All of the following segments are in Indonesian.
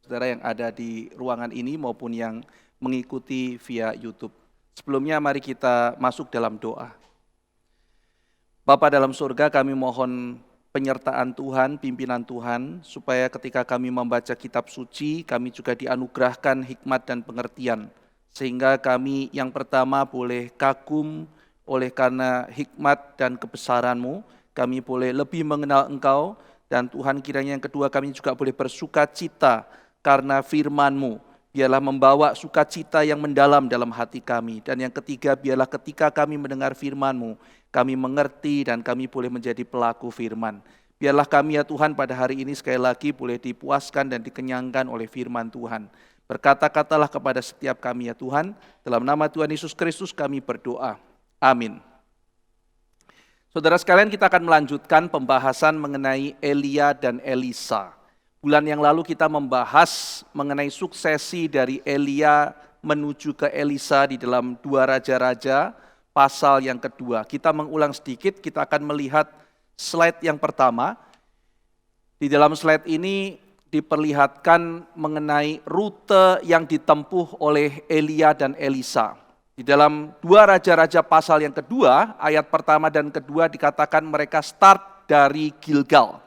saudara-saudara yang ada di ruangan ini maupun yang mengikuti via YouTube. Sebelumnya mari kita masuk dalam doa. Bapa dalam surga, kami mohon penyertaan Tuhan, pimpinan Tuhan, supaya ketika kami membaca kitab suci, kami juga dianugerahkan hikmat dan pengertian. Sehingga kami yang pertama boleh kagum oleh karena hikmat dan kebesaran-Mu, kami boleh lebih mengenal Engkau, dan Tuhan kiranya yang kedua kami juga boleh bersuka cita karena firman-Mu. Biarlah membawa sukacita yang mendalam dalam hati kami. Dan yang ketiga, biarlah ketika kami mendengar firman-Mu, kami mengerti dan kami boleh menjadi pelaku firman. Biarlah kami ya Tuhan pada hari ini sekali lagi boleh dipuaskan dan dikenyangkan oleh firman Tuhan. Berkata-katalah kepada setiap kami ya Tuhan, dalam nama Tuhan Yesus Kristus kami berdoa. Amin. Saudara sekalian, kita akan melanjutkan pembahasan mengenai Elia dan Elisa. Bulan yang lalu kita membahas mengenai suksesi dari Elia menuju ke Elisa di dalam 2 Raja-Raja pasal yang kedua. Kita mengulang sedikit, kita akan melihat slide yang pertama. Di dalam slide ini diperlihatkan mengenai rute yang ditempuh oleh Elia dan Elisa. Di dalam 2 Raja-Raja pasal yang kedua, ayat pertama dan kedua dikatakan mereka start dari Gilgal.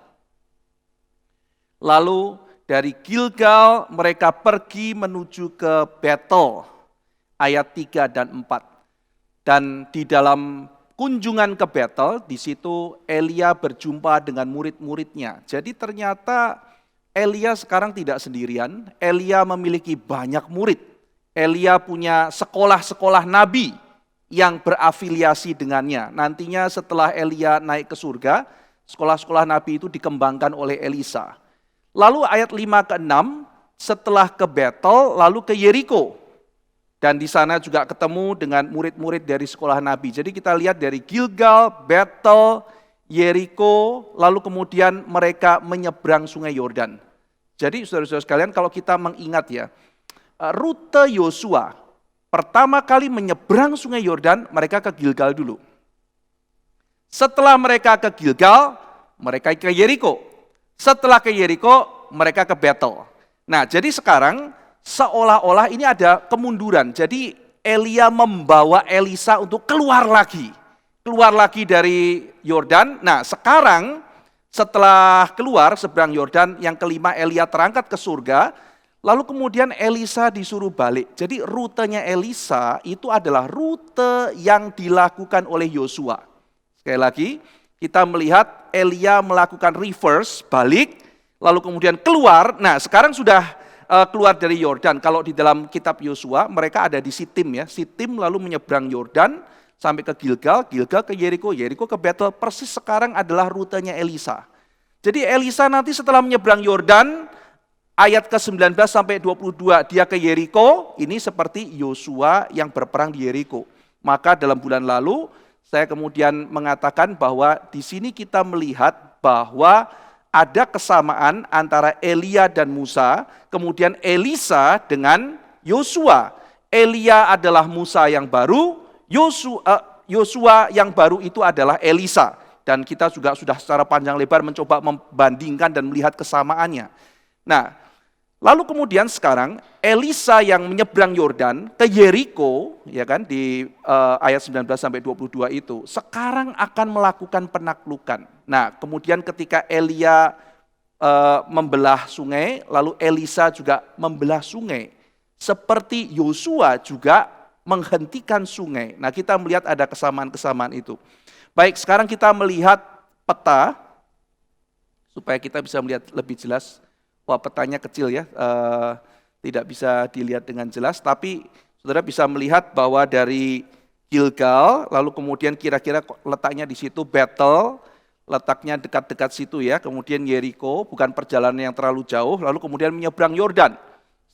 Lalu dari Gilgal mereka pergi menuju ke Betel, ayat 3 dan 4. Dan di dalam kunjungan ke Betel, di situ Elia berjumpa dengan murid-muridnya. Jadi ternyata Elia sekarang tidak sendirian, Elia memiliki banyak murid. Elia punya sekolah-sekolah nabi yang berafiliasi dengannya. Nantinya setelah Elia naik ke surga, sekolah-sekolah nabi itu dikembangkan oleh Elisa. Lalu ayat 5 ke 6, setelah ke Betel, lalu ke Yeriko. Dan di sana juga ketemu dengan murid-murid dari sekolah nabi. Jadi kita lihat dari Gilgal, Betel, Yeriko, lalu kemudian mereka menyeberang sungai Yordan. Jadi saudara-saudara sekalian, kalau kita mengingat ya, rute Yosua pertama kali menyeberang sungai Yordan, mereka ke Gilgal dulu. Setelah mereka ke Gilgal, mereka ke Yeriko. Setelah ke Yeriko, mereka ke Betel. Nah, jadi sekarang seolah-olah ini ada kemunduran. Jadi Elia membawa Elisa untuk keluar lagi dari Yordan. Nah, sekarang setelah keluar seberang Yordan, yang kelima Elia terangkat ke surga. Lalu kemudian Elisa disuruh balik. Jadi rutenya Elisa itu adalah rute yang dilakukan oleh Yosua. Sekali lagi, kita melihat Elia melakukan reverse, balik, lalu kemudian keluar. Nah, sekarang sudah keluar dari Yordan. Kalau di dalam kitab Yosua, mereka ada di Sitim ya. Sitim lalu menyeberang Yordan sampai ke Gilgal, Gilgal ke Yeriko, Yeriko ke Betel. Persis sekarang adalah rutenya Elisa. Jadi Elisa nanti setelah menyeberang Yordan, ayat ke-19 sampai 22, dia ke Yeriko, ini seperti Yosua yang berperang di Yeriko. Maka dalam bulan lalu, saya kemudian mengatakan bahwa di sini kita melihat bahwa ada kesamaan antara Elia dan Musa, kemudian Elisa dengan Yosua. Elia adalah Musa yang baru, Yosua yang baru itu adalah Elisa. Dan kita juga sudah secara panjang lebar mencoba membandingkan dan melihat kesamaannya. Nah, lalu kemudian sekarang Elisa yang menyeberang Yordan ke Yeriko, ya kan, di ayat 19 sampai 22 itu, sekarang akan melakukan penaklukan. Nah, kemudian ketika Elia membelah sungai, lalu Elisa juga membelah sungai. Seperti Yosua juga menghentikan sungai. Nah, kita melihat ada kesamaan-kesamaan itu. Baik, sekarang kita melihat peta supaya kita bisa melihat lebih jelas. Wah, petanya kecil ya, tidak bisa dilihat dengan jelas, tapi saudara bisa melihat bahwa dari Gilgal, lalu kemudian kira-kira letaknya di situ Betel, letaknya dekat-dekat situ ya, kemudian Yeriko, bukan perjalanan yang terlalu jauh, lalu kemudian menyeberang Yordan.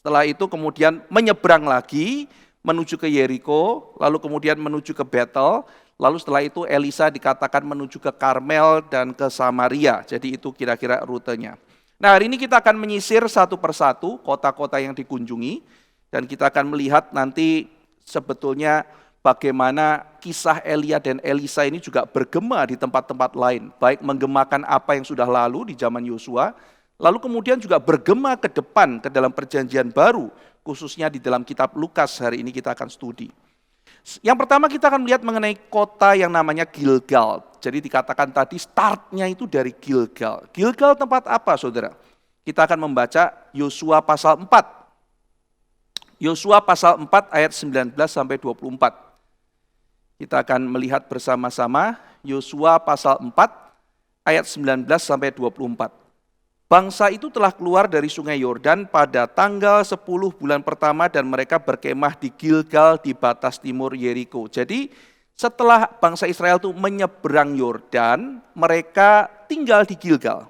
Setelah itu kemudian menyeberang lagi, menuju ke Yeriko, lalu kemudian menuju ke Betel, lalu setelah itu Elisa dikatakan menuju ke Karmel dan ke Samaria, jadi itu kira-kira rutenya. Nah, hari ini kita akan menyisir satu persatu kota-kota yang dikunjungi, dan kita akan melihat nanti sebetulnya bagaimana kisah Elia dan Elisa ini juga bergema di tempat-tempat lain, baik menggemakan apa yang sudah lalu di zaman Yosua, Lalu kemudian juga bergema ke depan ke dalam perjanjian baru, khususnya di dalam kitab Lukas hari ini kita akan studi. Yang pertama kita akan melihat mengenai kota yang namanya Gilgal. Jadi dikatakan tadi startnya itu dari Gilgal. Gilgal tempat apa saudara? Kita akan membaca Yosua pasal 4. Yosua pasal 4 ayat 19 sampai 24. Kita akan melihat bersama-sama Yosua pasal 4 ayat 19 sampai 24. Bangsa itu telah keluar dari sungai Yordan pada tanggal 10 bulan pertama dan mereka berkemah di Gilgal di batas timur Yeriko. Jadi setelah bangsa Israel itu menyeberang Yordan, mereka tinggal di Gilgal.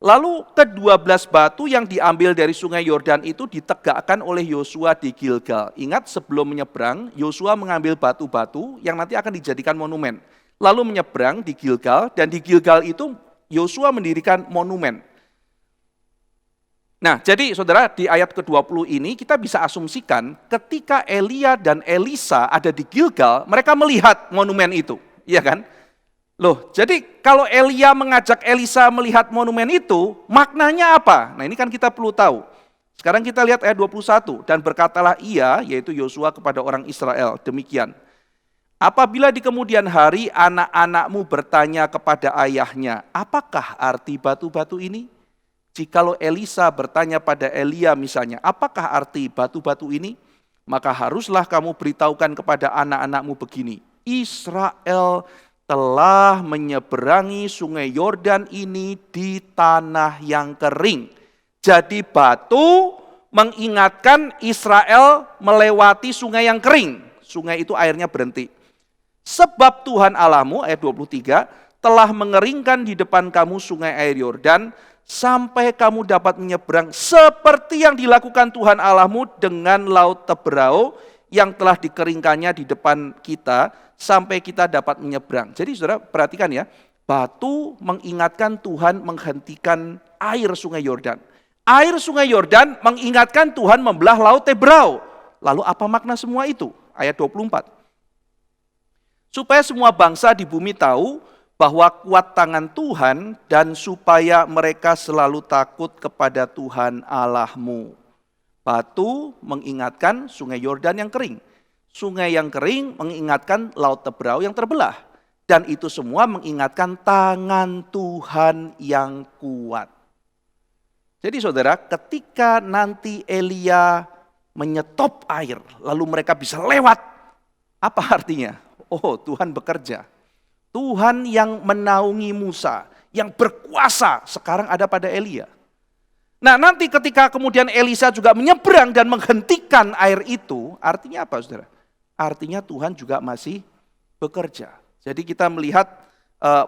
Lalu ke-12 batu yang diambil dari sungai Yordan itu ditegakkan oleh Yosua di Gilgal. Ingat sebelum menyeberang, Yosua mengambil batu-batu yang nanti akan dijadikan monumen. Lalu menyeberang di Gilgal dan di Gilgal itu Yosua mendirikan monumen. Nah, jadi saudara di ayat ke-20 ini kita bisa asumsikan ketika Elia dan Elisa ada di Gilgal, mereka melihat monumen itu, iya kan? Loh, jadi kalau Elia mengajak Elisa melihat monumen itu, maknanya apa? Nah, ini kan kita perlu tahu. Sekarang kita lihat ayat 21, dan berkatalah ia, yaitu Yosua kepada orang Israel, demikian. Apabila di kemudian hari anak-anakmu bertanya kepada ayahnya, apakah arti batu-batu ini? Jikalau Elisa bertanya pada Elia misalnya, apakah arti batu-batu ini? Maka haruslah kamu beritahukan kepada anak-anakmu begini, Israel telah menyeberangi sungai Yordan ini di tanah yang kering. Jadi batu mengingatkan Israel melewati sungai yang kering. Sungai itu airnya berhenti. Sebab Tuhan Allahmu, ayat 23, telah mengeringkan di depan kamu sungai air Yordan, sampai kamu dapat menyeberang seperti yang dilakukan Tuhan Allahmu dengan laut Teberau yang telah dikeringkannya di depan kita, sampai kita dapat menyeberang. Jadi saudara perhatikan ya, batu mengingatkan Tuhan menghentikan air sungai Yordan. Air sungai Yordan mengingatkan Tuhan membelah laut Teberau. Lalu apa makna semua itu? Ayat 24. Supaya semua bangsa di bumi tahu bahwa kuat tangan Tuhan dan supaya mereka selalu takut kepada Tuhan Allahmu. Batu mengingatkan sungai Yordan yang kering. Sungai yang kering mengingatkan laut Teberau yang terbelah. Dan itu semua mengingatkan tangan Tuhan yang kuat. Jadi saudara, ketika nanti Elia menyetop air, lalu mereka bisa lewat, apa artinya? Oh, Tuhan bekerja. Tuhan yang menaungi Musa, yang berkuasa sekarang ada pada Elia. Nah nanti ketika kemudian Elisa juga menyeberang dan menghentikan air itu, artinya apa saudara? Artinya Tuhan juga masih bekerja. Jadi kita melihat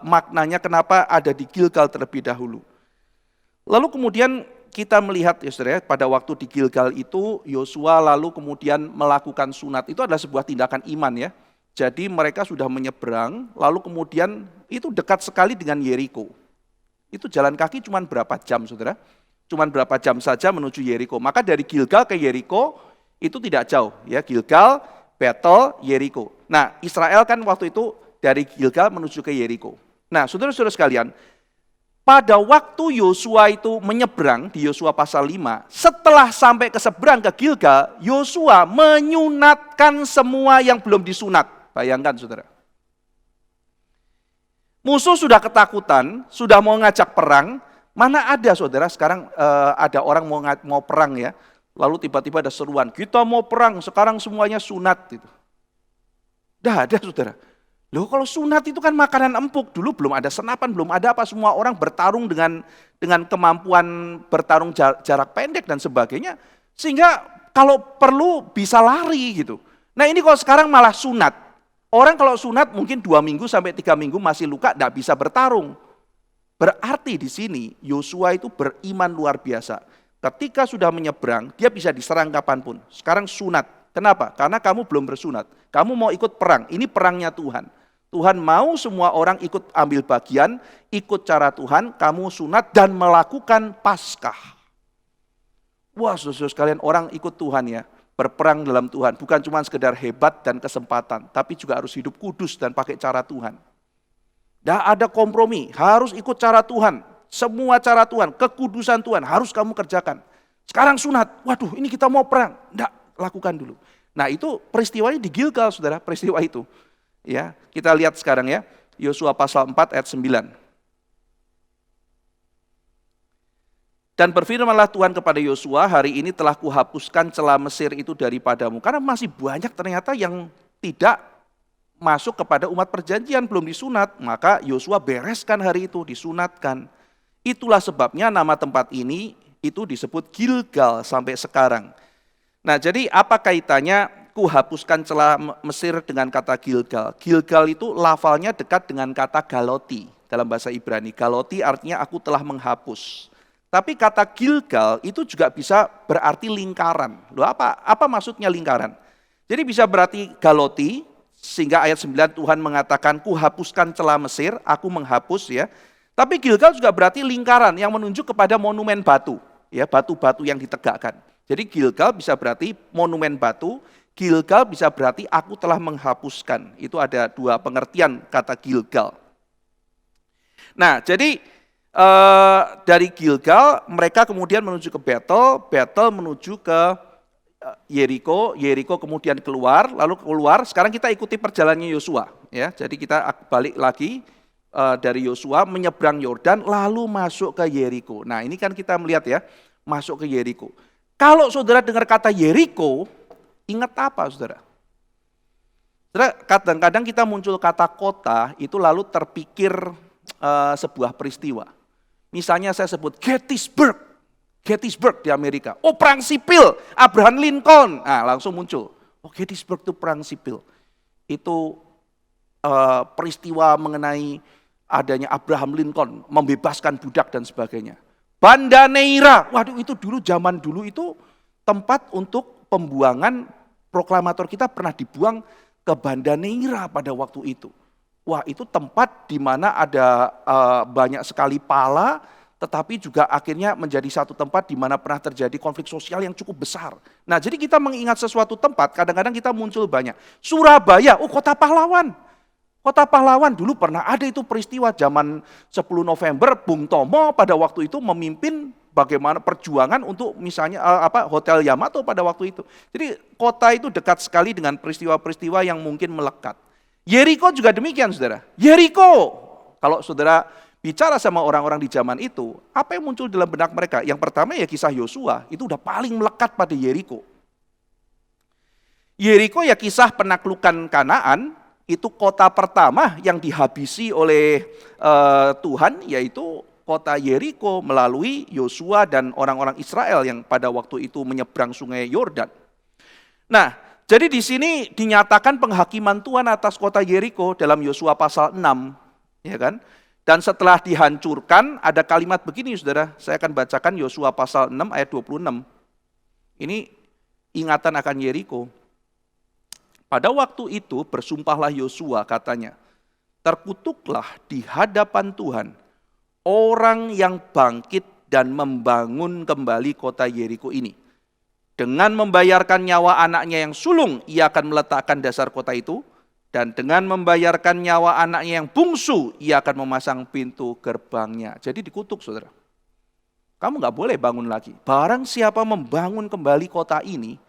maknanya kenapa ada di Gilgal terlebih dahulu. Lalu kemudian kita melihat ya saudara, pada waktu di Gilgal itu Yosua lalu kemudian melakukan sunat. Itu adalah sebuah tindakan iman ya. Jadi mereka sudah menyeberang, lalu kemudian itu dekat sekali dengan Yeriko. Itu jalan kaki cuma berapa jam saudara? Cuma berapa jam saja menuju Yeriko. Maka dari Gilgal ke Yeriko itu tidak jauh ya. Gilgal, Betel, Yeriko. Nah Israel kan waktu itu dari Gilgal menuju ke Yeriko. Nah saudara-saudara sekalian, pada waktu Yosua itu menyeberang di Yosua pasal 5, setelah sampai ke seberang ke Gilgal, Yosua menyunatkan semua yang belum disunat. Bayangkan saudara. Musuh sudah ketakutan, sudah mau ngajak perang, mana ada saudara sekarang ada orang mau perang ya, lalu tiba-tiba ada seruan, kita mau perang, sekarang semuanya sunat. Gitu. Dah ada saudara. Loh kalau sunat itu kan makanan empuk, dulu belum ada senapan, belum ada apa, semua orang bertarung dengan kemampuan bertarung jarak pendek dan sebagainya, sehingga kalau perlu bisa lari gitu. Nah ini kalau sekarang malah sunat. Orang kalau sunat mungkin 2 minggu sampai 3 minggu masih luka, tidak bisa bertarung. Berarti di sini Yosua itu beriman luar biasa. Ketika sudah menyeberang, dia bisa diserang kapanpun. Sekarang sunat. Kenapa? Karena kamu belum bersunat. Kamu mau ikut perang, ini perangnya Tuhan. Tuhan mau semua orang ikut ambil bagian, ikut cara Tuhan, kamu sunat dan melakukan Paskah. Wah saudara sekalian, orang ikut Tuhan ya. Berperang dalam Tuhan, bukan cuma sekedar hebat dan kesempatan, tapi juga harus hidup kudus dan pakai cara Tuhan. Tidak ada kompromi, harus ikut cara Tuhan. Semua cara Tuhan, kekudusan Tuhan harus kamu kerjakan. Sekarang sunat, waduh ini kita mau perang. Enggak, lakukan dulu. Nah itu peristiwanya di Gilgal, saudara, peristiwa itu. Ya, kita lihat sekarang ya, Yosua pasal 4 ayat 9. Dan berfirmanlah Tuhan kepada Yosua, hari ini telah kuhapuskan celah Mesir itu daripadamu. Karena masih banyak ternyata yang tidak masuk kepada umat perjanjian, belum disunat. Maka Yosua bereskan hari itu, disunatkan. Itulah sebabnya nama tempat ini itu disebut Gilgal sampai sekarang. Nah jadi apa kaitannya kuhapuskan celah Mesir dengan kata Gilgal? Gilgal itu lafalnya dekat dengan kata Galoti dalam bahasa Ibrani. Galoti artinya aku telah menghapus. Tapi kata Gilgal itu juga bisa berarti lingkaran. Loh apa maksudnya lingkaran? Jadi bisa berarti Galoti, sehingga ayat 9 Tuhan mengatakan, ku hapuskan celah Mesir, aku menghapus ya. Tapi Gilgal juga berarti lingkaran yang menunjuk kepada monumen batu, ya batu-batu yang ditegakkan. Jadi Gilgal bisa berarti monumen batu, Gilgal bisa berarti aku telah menghapuskan. Itu ada dua pengertian kata Gilgal. Nah jadi dari Gilgal mereka kemudian menuju ke Betel, Betel menuju ke Yeriko, Yeriko kemudian keluar, lalu keluar. Sekarang kita ikuti perjalanannya Yosua, ya. Jadi kita balik lagi dari Yosua menyeberang Yordan, lalu masuk ke Yeriko. Nah ini kan kita melihat ya, masuk ke Yeriko. Kalau saudara dengar kata Yeriko, ingat apa saudara? Saudara, kadang-kadang kita muncul kata kota itu lalu terpikir sebuah peristiwa. Misalnya saya sebut Gettysburg di Amerika. Oh perang sipil, Abraham Lincoln. Nah langsung muncul. Oh Gettysburg itu perang sipil. Itu peristiwa mengenai adanya Abraham Lincoln, membebaskan budak dan sebagainya. Banda Neira, waduh itu dulu zaman dulu itu tempat untuk pembuangan proklamator kita pernah dibuang ke Banda Neira pada waktu itu. Wah itu tempat di mana ada banyak sekali pala, tetapi juga akhirnya menjadi satu tempat di mana pernah terjadi konflik sosial yang cukup besar. Nah jadi kita mengingat sesuatu tempat, kadang-kadang kita muncul banyak. Surabaya, oh kota pahlawan. Kota pahlawan dulu pernah ada itu peristiwa zaman 10 November, Bung Tomo pada waktu itu memimpin bagaimana perjuangan untuk misalnya Hotel Yamato pada waktu itu. Jadi kota itu dekat sekali dengan peristiwa-peristiwa yang mungkin melekat. Yeriko juga demikian saudara. Yeriko, kalau saudara bicara sama orang-orang di zaman itu, apa yang muncul dalam benak mereka? Yang pertama ya kisah Yosua, itu udah paling melekat pada Yeriko. Yeriko ya kisah penaklukan Kanaan, itu kota pertama yang dihabisi oleh Tuhan, yaitu kota Yeriko melalui Yosua dan orang-orang Israel yang pada waktu itu menyeberang sungai Yordan. Nah, jadi di sini dinyatakan penghakiman Tuhan atas kota Yeriko dalam Yosua pasal 6, ya kan? Dan setelah dihancurkan ada kalimat begini saudara, saya akan bacakan Yosua pasal 6 ayat 26. Ini ingatan akan Yeriko. Pada waktu itu bersumpahlah Yosua katanya, terkutuklah di hadapan Tuhan orang yang bangkit dan membangun kembali kota Yeriko ini. Dengan membayarkan nyawa anaknya yang sulung, ia akan meletakkan dasar kota itu. Dan dengan membayarkan nyawa anaknya yang bungsu, ia akan memasang pintu gerbangnya. Jadi dikutuk saudara. Kamu nggak boleh bangun lagi. Barang siapa membangun kembali kota ini,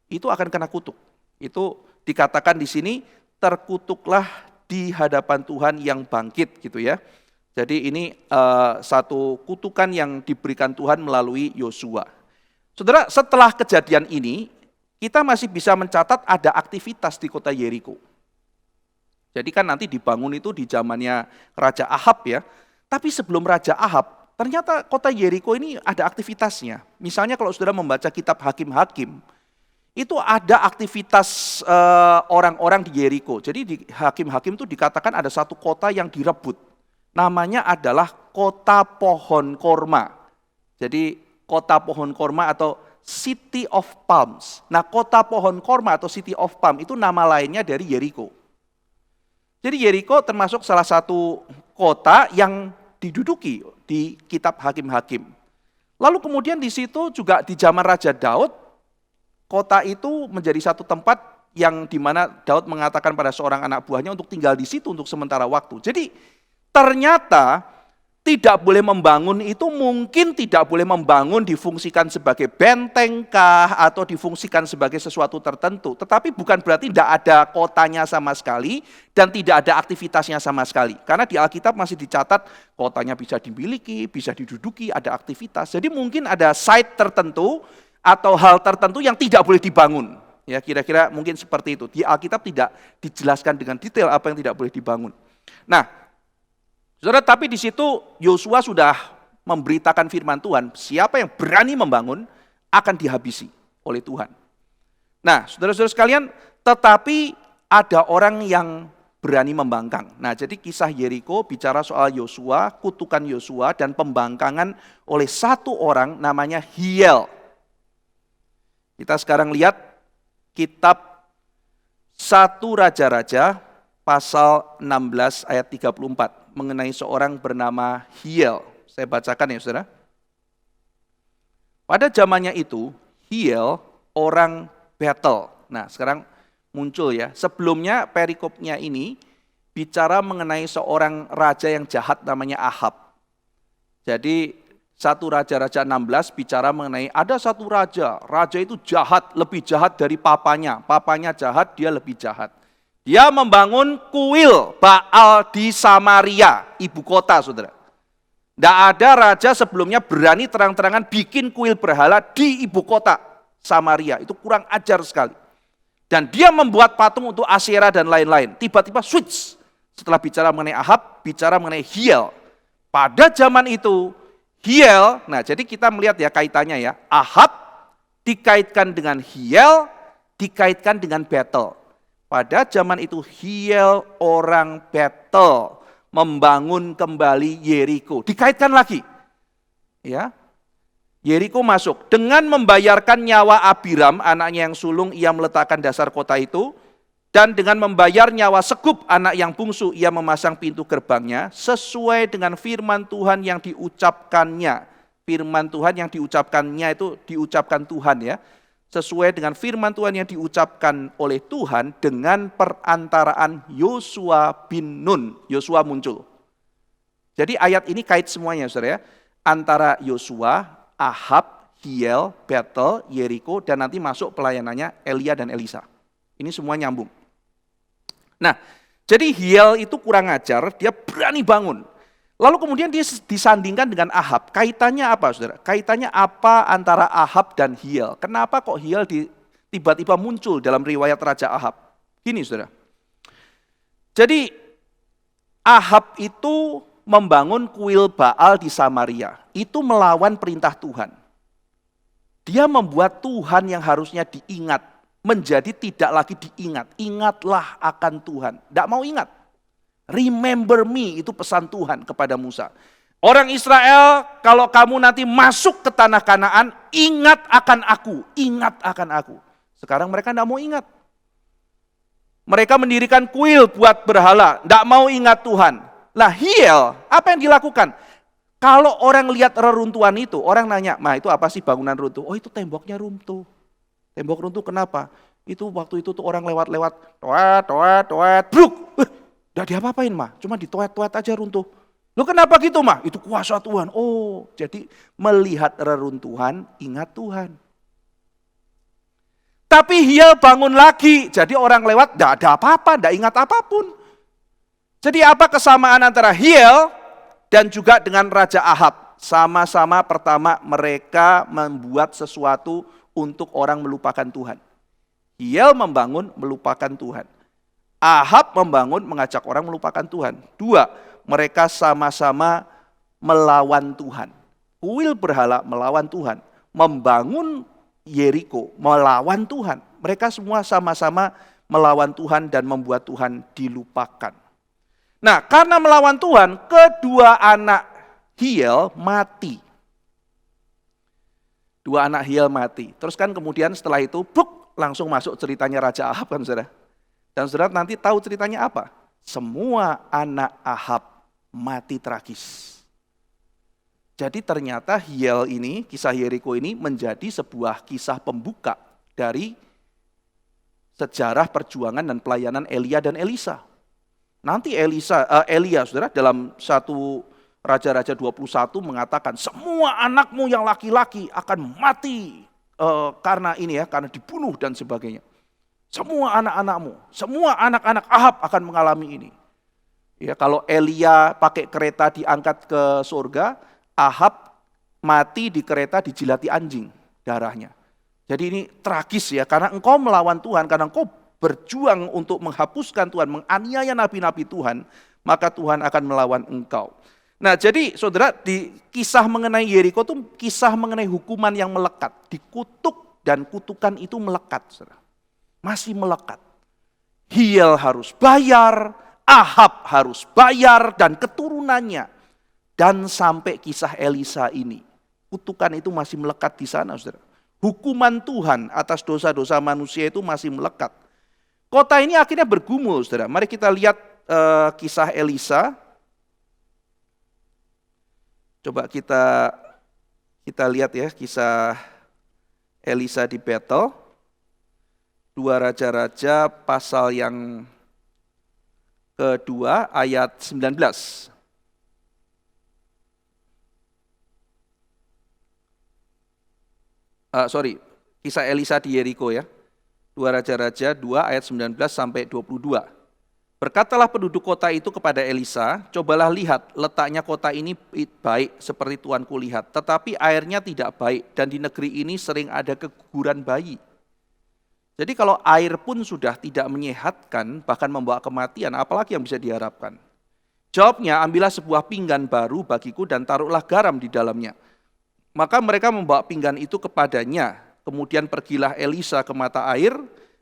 itu akan kena kutuk. Itu dikatakan di sini, terkutuklah di hadapan Tuhan yang bangkit gitu ya. Jadi ini satu kutukan yang diberikan Tuhan melalui Yosua. Saudara, setelah kejadian ini, kita masih bisa mencatat ada aktivitas di kota Yeriko. Jadi kan nanti dibangun itu di zamannya Raja Ahab ya. Tapi sebelum Raja Ahab, ternyata kota Yeriko ini ada aktivitasnya. Misalnya kalau saudara membaca kitab Hakim-Hakim, itu ada aktivitas orang-orang di Yeriko. Jadi di Hakim-Hakim itu dikatakan ada satu kota yang direbut. Namanya adalah kota pohon korma. Jadi kota pohon korma atau City of Palms. Nah kota pohon korma atau City of Palm itu nama lainnya dari Yeriko. Jadi Yeriko termasuk salah satu kota yang diduduki di kitab Hakim-Hakim. Lalu kemudian di situ juga di zaman Raja Daud, kota itu menjadi satu tempat yang dimana Daud mengatakan pada seorang anak buahnya untuk tinggal di situ untuk sementara waktu. Jadi ternyata tidak boleh membangun itu mungkin tidak boleh membangun difungsikan sebagai benteng kah atau difungsikan sebagai sesuatu tertentu. Tetapi bukan berarti tidak ada kotanya sama sekali dan tidak ada aktivitasnya sama sekali. Karena di Alkitab masih dicatat kotanya bisa dimiliki, bisa diduduki, ada aktivitas. Jadi mungkin ada site tertentu atau hal tertentu yang tidak boleh dibangun. Ya, kira-kira mungkin seperti itu. Di Alkitab tidak dijelaskan dengan detail apa yang tidak boleh dibangun. Nah, saudara, tapi di situ Yosua sudah memberitakan firman Tuhan, siapa yang berani membangun akan dihabisi oleh Tuhan. Nah, saudara-saudara sekalian, tetapi ada orang yang berani membangkang. Nah, jadi kisah Yeriko bicara soal Yosua, kutukan Yosua dan pembangkangan oleh satu orang namanya Hiel. Kita sekarang lihat kitab 1 Raja-Raja pasal 16 ayat 34 mengenai seorang bernama Hiel. Saya bacakan ya saudara. Pada zamannya itu, Hiel orang Betel. Nah sekarang muncul ya, sebelumnya perikopnya ini bicara mengenai seorang raja yang jahat namanya Ahab. Jadi 1 Raja-Raja 16 bicara mengenai ada satu raja itu jahat, lebih jahat dari papanya jahat, dia lebih jahat. Dia membangun kuil Baal di Samaria, ibu kota saudara. Tidak ada raja sebelumnya berani terang-terangan bikin kuil berhala di ibu kota Samaria, itu kurang ajar sekali. Dan dia membuat patung untuk Asyera dan lain-lain. Tiba-tiba switch, setelah bicara mengenai Ahab, bicara mengenai Hiel. Pada zaman itu, Hiel, nah jadi kita melihat ya kaitannya ya, Ahab dikaitkan dengan Hiel, dikaitkan dengan Betel. Pada zaman itu Hiel orang Betel membangun kembali Yeriko, dikaitkan lagi. Ya. Yeriko masuk dengan membayarkan nyawa Abiram, anaknya yang sulung, ia meletakkan dasar kota itu. Dan dengan membayar nyawa Segub, anak yang bungsu, ia memasang pintu gerbangnya, sesuai dengan firman Tuhan yang diucapkannya. Firman Tuhan yang diucapkannya itu diucapkan Tuhan ya. Sesuai dengan firman Tuhan yang diucapkan oleh Tuhan dengan perantaraan Yosua bin Nun. Yosua muncul. Jadi ayat ini kait semuanya saudara ya. Antara Yosua, Ahab, Hiel, Betel, Yeriko, dan nanti masuk pelayanannya Elia dan Elisa. Ini semua nyambung. Nah, jadi Hiel itu kurang ajar, dia berani bangun. Lalu kemudian dia disandingkan dengan Ahab. Kaitannya apa saudara? Kaitannya apa antara Ahab dan Hiel? Kenapa kok Hiel tiba-tiba muncul dalam riwayat Raja Ahab? Gini saudara. Jadi Ahab itu membangun kuil Baal di Samaria. Itu melawan perintah Tuhan. Dia membuat Tuhan yang harusnya diingat menjadi tidak lagi diingat. Ingatlah akan Tuhan. Tidak mau ingat. Remember me, itu pesan Tuhan kepada Musa. Orang Israel, kalau kamu nanti masuk ke tanah Kanaan, ingat akan aku, ingat akan aku. Sekarang mereka tidak mau ingat. Mereka mendirikan kuil buat berhala, tidak mau ingat Tuhan. Lah Hiel, apa yang dilakukan? Kalau orang lihat reruntuhan itu, orang nanya, itu apa sih bangunan runtuh? Oh itu temboknya runtuh. Tembok runtuh kenapa? Itu waktu itu tuh orang lewat-lewat, toet, bruk. Udah diapa-apain cuma ditoet-toet aja runtuh. Loh kenapa gitu Itu kuasa Tuhan. Oh jadi melihat reruntuhan ingat Tuhan. Tapi Hiel bangun lagi, jadi orang lewat tidak ada apa-apa, tidak ingat apapun. Jadi apa kesamaan antara Hiel dan juga dengan Raja Ahab? Sama-sama pertama mereka membuat sesuatu untuk orang melupakan Tuhan. Hiel membangun melupakan Tuhan. Ahab membangun mengajak orang melupakan Tuhan. Dua, mereka sama-sama melawan Tuhan. Kuil berhala melawan Tuhan. Membangun Yeriko melawan Tuhan. Mereka semua sama-sama melawan Tuhan dan membuat Tuhan dilupakan. Nah, karena melawan Tuhan, kedua anak Hiel mati. Dua anak Hiel mati. Terus kan kemudian setelah itu, langsung masuk ceritanya Raja Ahab kan saudara. Dan saudara nanti tahu ceritanya apa? Semua anak Ahab mati tragis. Jadi ternyata Hiel ini, kisah Yeriko ini menjadi sebuah kisah pembuka dari sejarah perjuangan dan pelayanan Elia dan Elisa. Nanti Elia saudara dalam 1 Raja-Raja 21 mengatakan semua anakmu yang laki-laki akan mati karena ini ya, karena dibunuh dan sebagainya. Semua anak-anakmu, semua anak-anak Ahab akan mengalami ini. Ya, kalau Elia pakai kereta diangkat ke surga, Ahab mati di kereta dijilati anjing darahnya. Jadi ini tragis ya, karena engkau melawan Tuhan, karena engkau berjuang untuk menghapuskan Tuhan, menganiaya nabi-nabi Tuhan, maka Tuhan akan melawan engkau. Nah jadi saudara, di kisah mengenai Yeriko itu kisah mengenai hukuman yang melekat. Dikutuk dan kutukan itu melekat, saudara. Masih melekat. Hiel harus bayar, Ahab harus bayar, dan keturunannya. Dan sampai kisah Elisa ini. Kutukan itu masih melekat di sana, saudara. Hukuman Tuhan atas dosa-dosa manusia itu masih melekat. Kota ini akhirnya bergumul, saudara. Mari kita lihat kisah Elisa. Coba kita lihat ya kisah Elisa di Betel. 2 Raja-Raja pasal yang kedua ayat 19. Kisah Elisa di Yeriko ya. 2 Raja-Raja 2 ayat 19 sampai 22. Berkatalah penduduk kota itu kepada Elisa, cobalah lihat, letaknya kota ini baik seperti tuanku lihat, tetapi airnya tidak baik dan di negeri ini sering ada keguguran bayi. Jadi kalau air pun sudah tidak menyehatkan, bahkan membawa kematian, apalagi yang bisa diharapkan? Jawabnya, ambillah sebuah pinggan baru bagiku dan taruhlah garam di dalamnya. Maka mereka membawa pinggan itu kepadanya, kemudian pergilah Elisa ke mata air,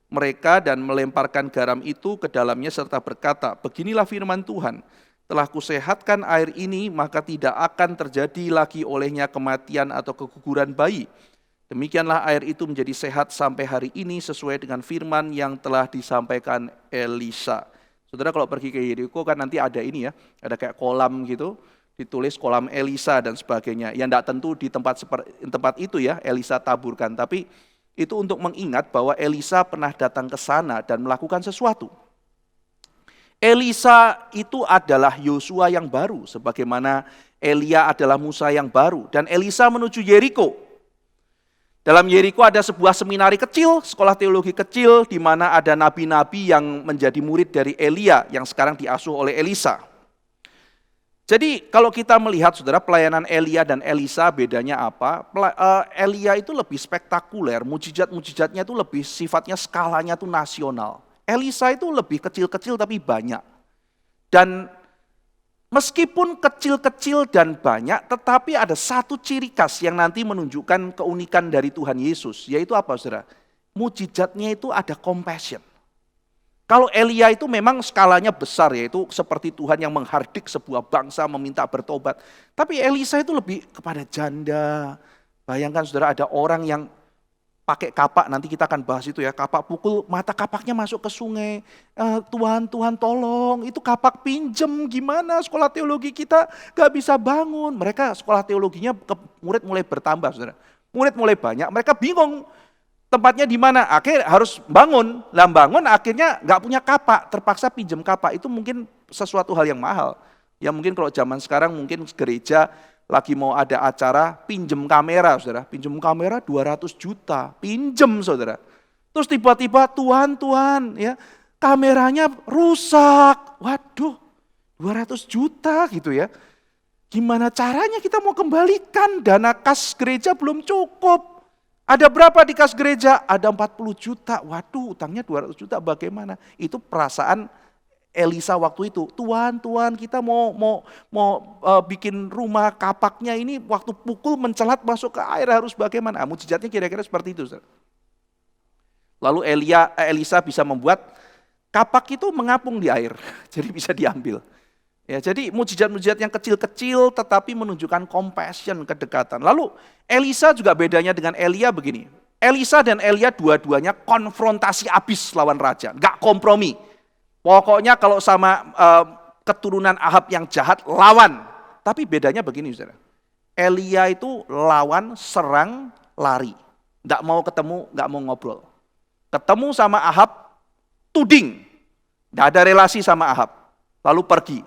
mereka dan melemparkan garam itu ke dalamnya serta berkata, beginilah firman Tuhan, telah kusehatkan air ini maka tidak akan terjadi lagi olehnya kematian atau keguguran bayi. Demikianlah air itu menjadi sehat sampai hari ini sesuai dengan firman yang telah disampaikan Elisa. Saudara kalau pergi ke Yeriko kan nanti ada ini ya, ada kayak kolam gitu, ditulis kolam Elisa dan sebagainya. Yang tidak tentu di tempat itu ya Elisa taburkan, tapi itu untuk mengingat bahwa Elisa pernah datang ke sana dan melakukan sesuatu. Elisa itu adalah Yosua yang baru, sebagaimana Elia adalah Musa yang baru. Dan Elisa menuju Yeriko. Dalam Yeriko ada sebuah seminari kecil, sekolah teologi kecil, di mana ada nabi-nabi yang menjadi murid dari Elia, yang sekarang diasuh oleh Elisa. Jadi kalau kita melihat saudara pelayanan Elia dan Elisa bedanya apa? Elia itu lebih spektakuler, mujizat-mujizatnya itu lebih sifatnya skalanya itu nasional. Elisa itu lebih kecil-kecil tapi banyak. Dan meskipun kecil-kecil dan banyak, tetapi ada satu ciri khas yang nanti menunjukkan keunikan dari Tuhan Yesus. Yaitu apa saudara? Mujizatnya itu ada compassion. Kalau Elia itu memang skalanya besar, yaitu seperti Tuhan yang menghardik sebuah bangsa meminta bertobat. Tapi Elisa itu lebih kepada janda. Bayangkan saudara ada orang yang pakai kapak, nanti kita akan bahas itu ya, kapak pukul, mata kapaknya masuk ke sungai. Tuhan tolong, itu kapak pinjem, gimana sekolah teologi kita gak bisa bangun. Mereka sekolah teologinya murid mulai bertambah saudara. Murid mulai banyak, mereka bingung. Tempatnya di mana? Akhirnya harus bangun. Lah bangun akhirnya nggak punya kapak, terpaksa pinjam kapak. Itu mungkin sesuatu hal yang mahal. Ya mungkin kalau zaman sekarang mungkin gereja lagi mau ada acara pinjam kamera, saudara. Pinjam kamera 200 juta, pinjam saudara. Terus tiba-tiba Tuhan ya kameranya rusak. Waduh, 200 juta gitu ya. Gimana caranya kita mau kembalikan? Dana kas gereja belum cukup. Ada berapa di kas gereja? Ada 40 juta. Waduh, utangnya 200 juta bagaimana? Itu perasaan Elisa waktu itu. Tuhan, kita mau bikin rumah kapaknya ini waktu pukul mencelat masuk ke air harus bagaimana? Mujizatnya kira-kira seperti itu. Lalu Elisa bisa membuat kapak itu mengapung di air. Jadi bisa diambil. Ya, jadi mujizat-mujizat yang kecil-kecil tetapi menunjukkan compassion, kedekatan. Lalu Elisa juga bedanya dengan Elia begini. Elisa dan Elia dua-duanya konfrontasi abis lawan raja, nggak kompromi. Pokoknya kalau sama keturunan Ahab yang jahat, lawan. Tapi bedanya begini saudara. Elia itu lawan, serang, lari. Nggak mau ketemu, nggak mau ngobrol. Ketemu sama Ahab, tuding. Nggak ada relasi sama Ahab. Lalu pergi.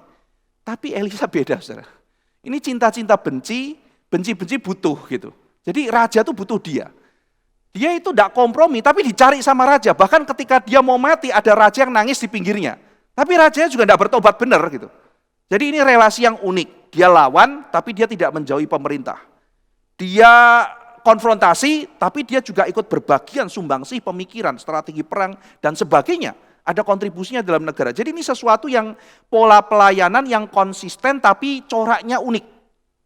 Tapi Elisa beda saudara. Ini cinta-cinta benci, benci-benci butuh gitu. Jadi raja tuh butuh dia. Dia itu tidak kompromi, tapi dicari sama raja. Bahkan ketika dia mau mati, ada raja yang nangis di pinggirnya. Tapi rajanya juga tidak bertobat benar gitu. Jadi ini relasi yang unik. Dia lawan, tapi dia tidak menjauhi pemerintah. Dia konfrontasi, tapi dia juga ikut berbagian sumbangsih pemikiran, strategi perang, dan sebagainya. Ada kontribusinya dalam negara. Jadi ini sesuatu yang pola pelayanan yang konsisten, tapi coraknya unik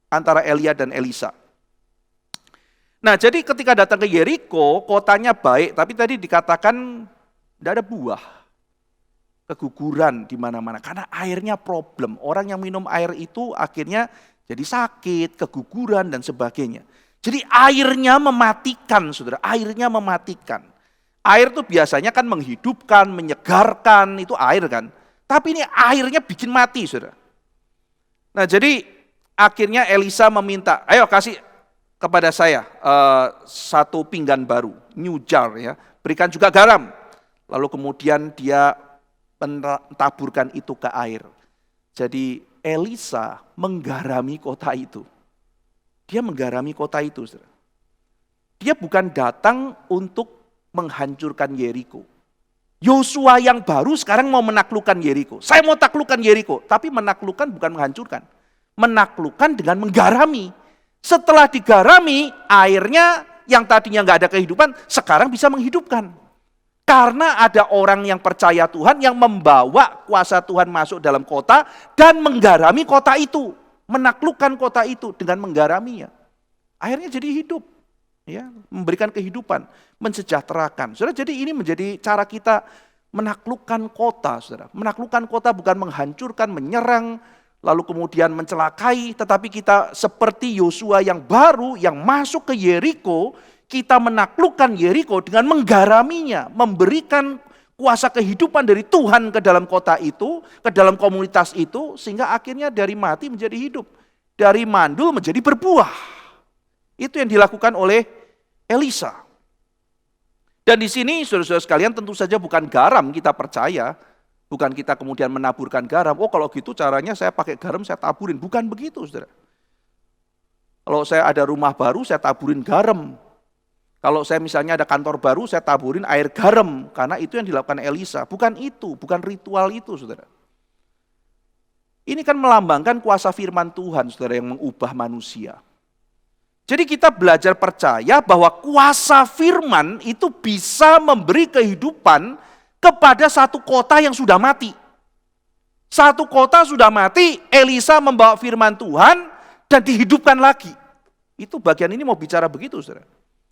antara Elia dan Elisa. Nah, jadi ketika datang ke Yeriko, kotanya baik, tapi tadi dikatakan tidak ada buah. Keguguran di mana-mana, karena airnya problem. Orang yang minum air itu akhirnya jadi sakit, keguguran, dan sebagainya. Jadi airnya mematikan, saudara, airnya mematikan. Air itu biasanya kan menghidupkan, menyegarkan, itu air kan. Tapi ini airnya bikin mati, saudara. Nah, jadi akhirnya Elisa meminta, ayo kasih kepada saya satu pinggan baru, new jar ya, berikan juga garam. Lalu kemudian dia mentaburkan itu ke air. Jadi Elisa menggarami kota itu. Dia menggarami kota itu. Saudara. Dia bukan datang untuk menghancurkan Yeriko. Yosua yang baru sekarang mau menaklukkan Yeriko. Saya mau taklukkan Yeriko, tapi menaklukkan bukan menghancurkan. Menaklukkan dengan menggarami. Setelah digarami, airnya yang tadinya nggak ada kehidupan, sekarang bisa menghidupkan. Karena ada orang yang percaya Tuhan, yang membawa kuasa Tuhan masuk dalam kota, dan menggarami kota itu. Menaklukkan kota itu dengan menggaraminya. Akhirnya jadi hidup. Ya, memberikan kehidupan, mensejahterakan. Saudara, jadi ini menjadi cara kita menaklukkan kota. Saudara. Menaklukkan kota bukan menghancurkan, menyerang, lalu kemudian mencelakai, tetapi kita seperti Yosua yang baru, yang masuk ke Yeriko, kita menaklukkan Yeriko dengan menggaraminya, memberikan kuasa kehidupan dari Tuhan ke dalam kota itu, ke dalam komunitas itu, sehingga akhirnya dari mati menjadi hidup, dari mandul menjadi berbuah. Itu yang dilakukan oleh Elisa. Dan di sini saudara-saudara sekalian tentu saja bukan garam kita percaya, bukan kita kemudian menaburkan garam, oh kalau gitu caranya saya pakai garam, saya taburin. Bukan begitu, saudara. Kalau saya ada rumah baru, saya taburin garam. Kalau saya misalnya ada kantor baru, saya taburin air garam. Karena itu yang dilakukan Elisa. Bukan itu, bukan ritual itu, saudara. Ini kan melambangkan kuasa firman Tuhan, saudara, yang mengubah manusia. Jadi kita belajar percaya bahwa kuasa firman itu bisa memberi kehidupan kepada satu kota yang sudah mati. Satu kota sudah mati, Elisa membawa firman Tuhan dan dihidupkan lagi. Itu bagian ini mau bicara begitu, saudara.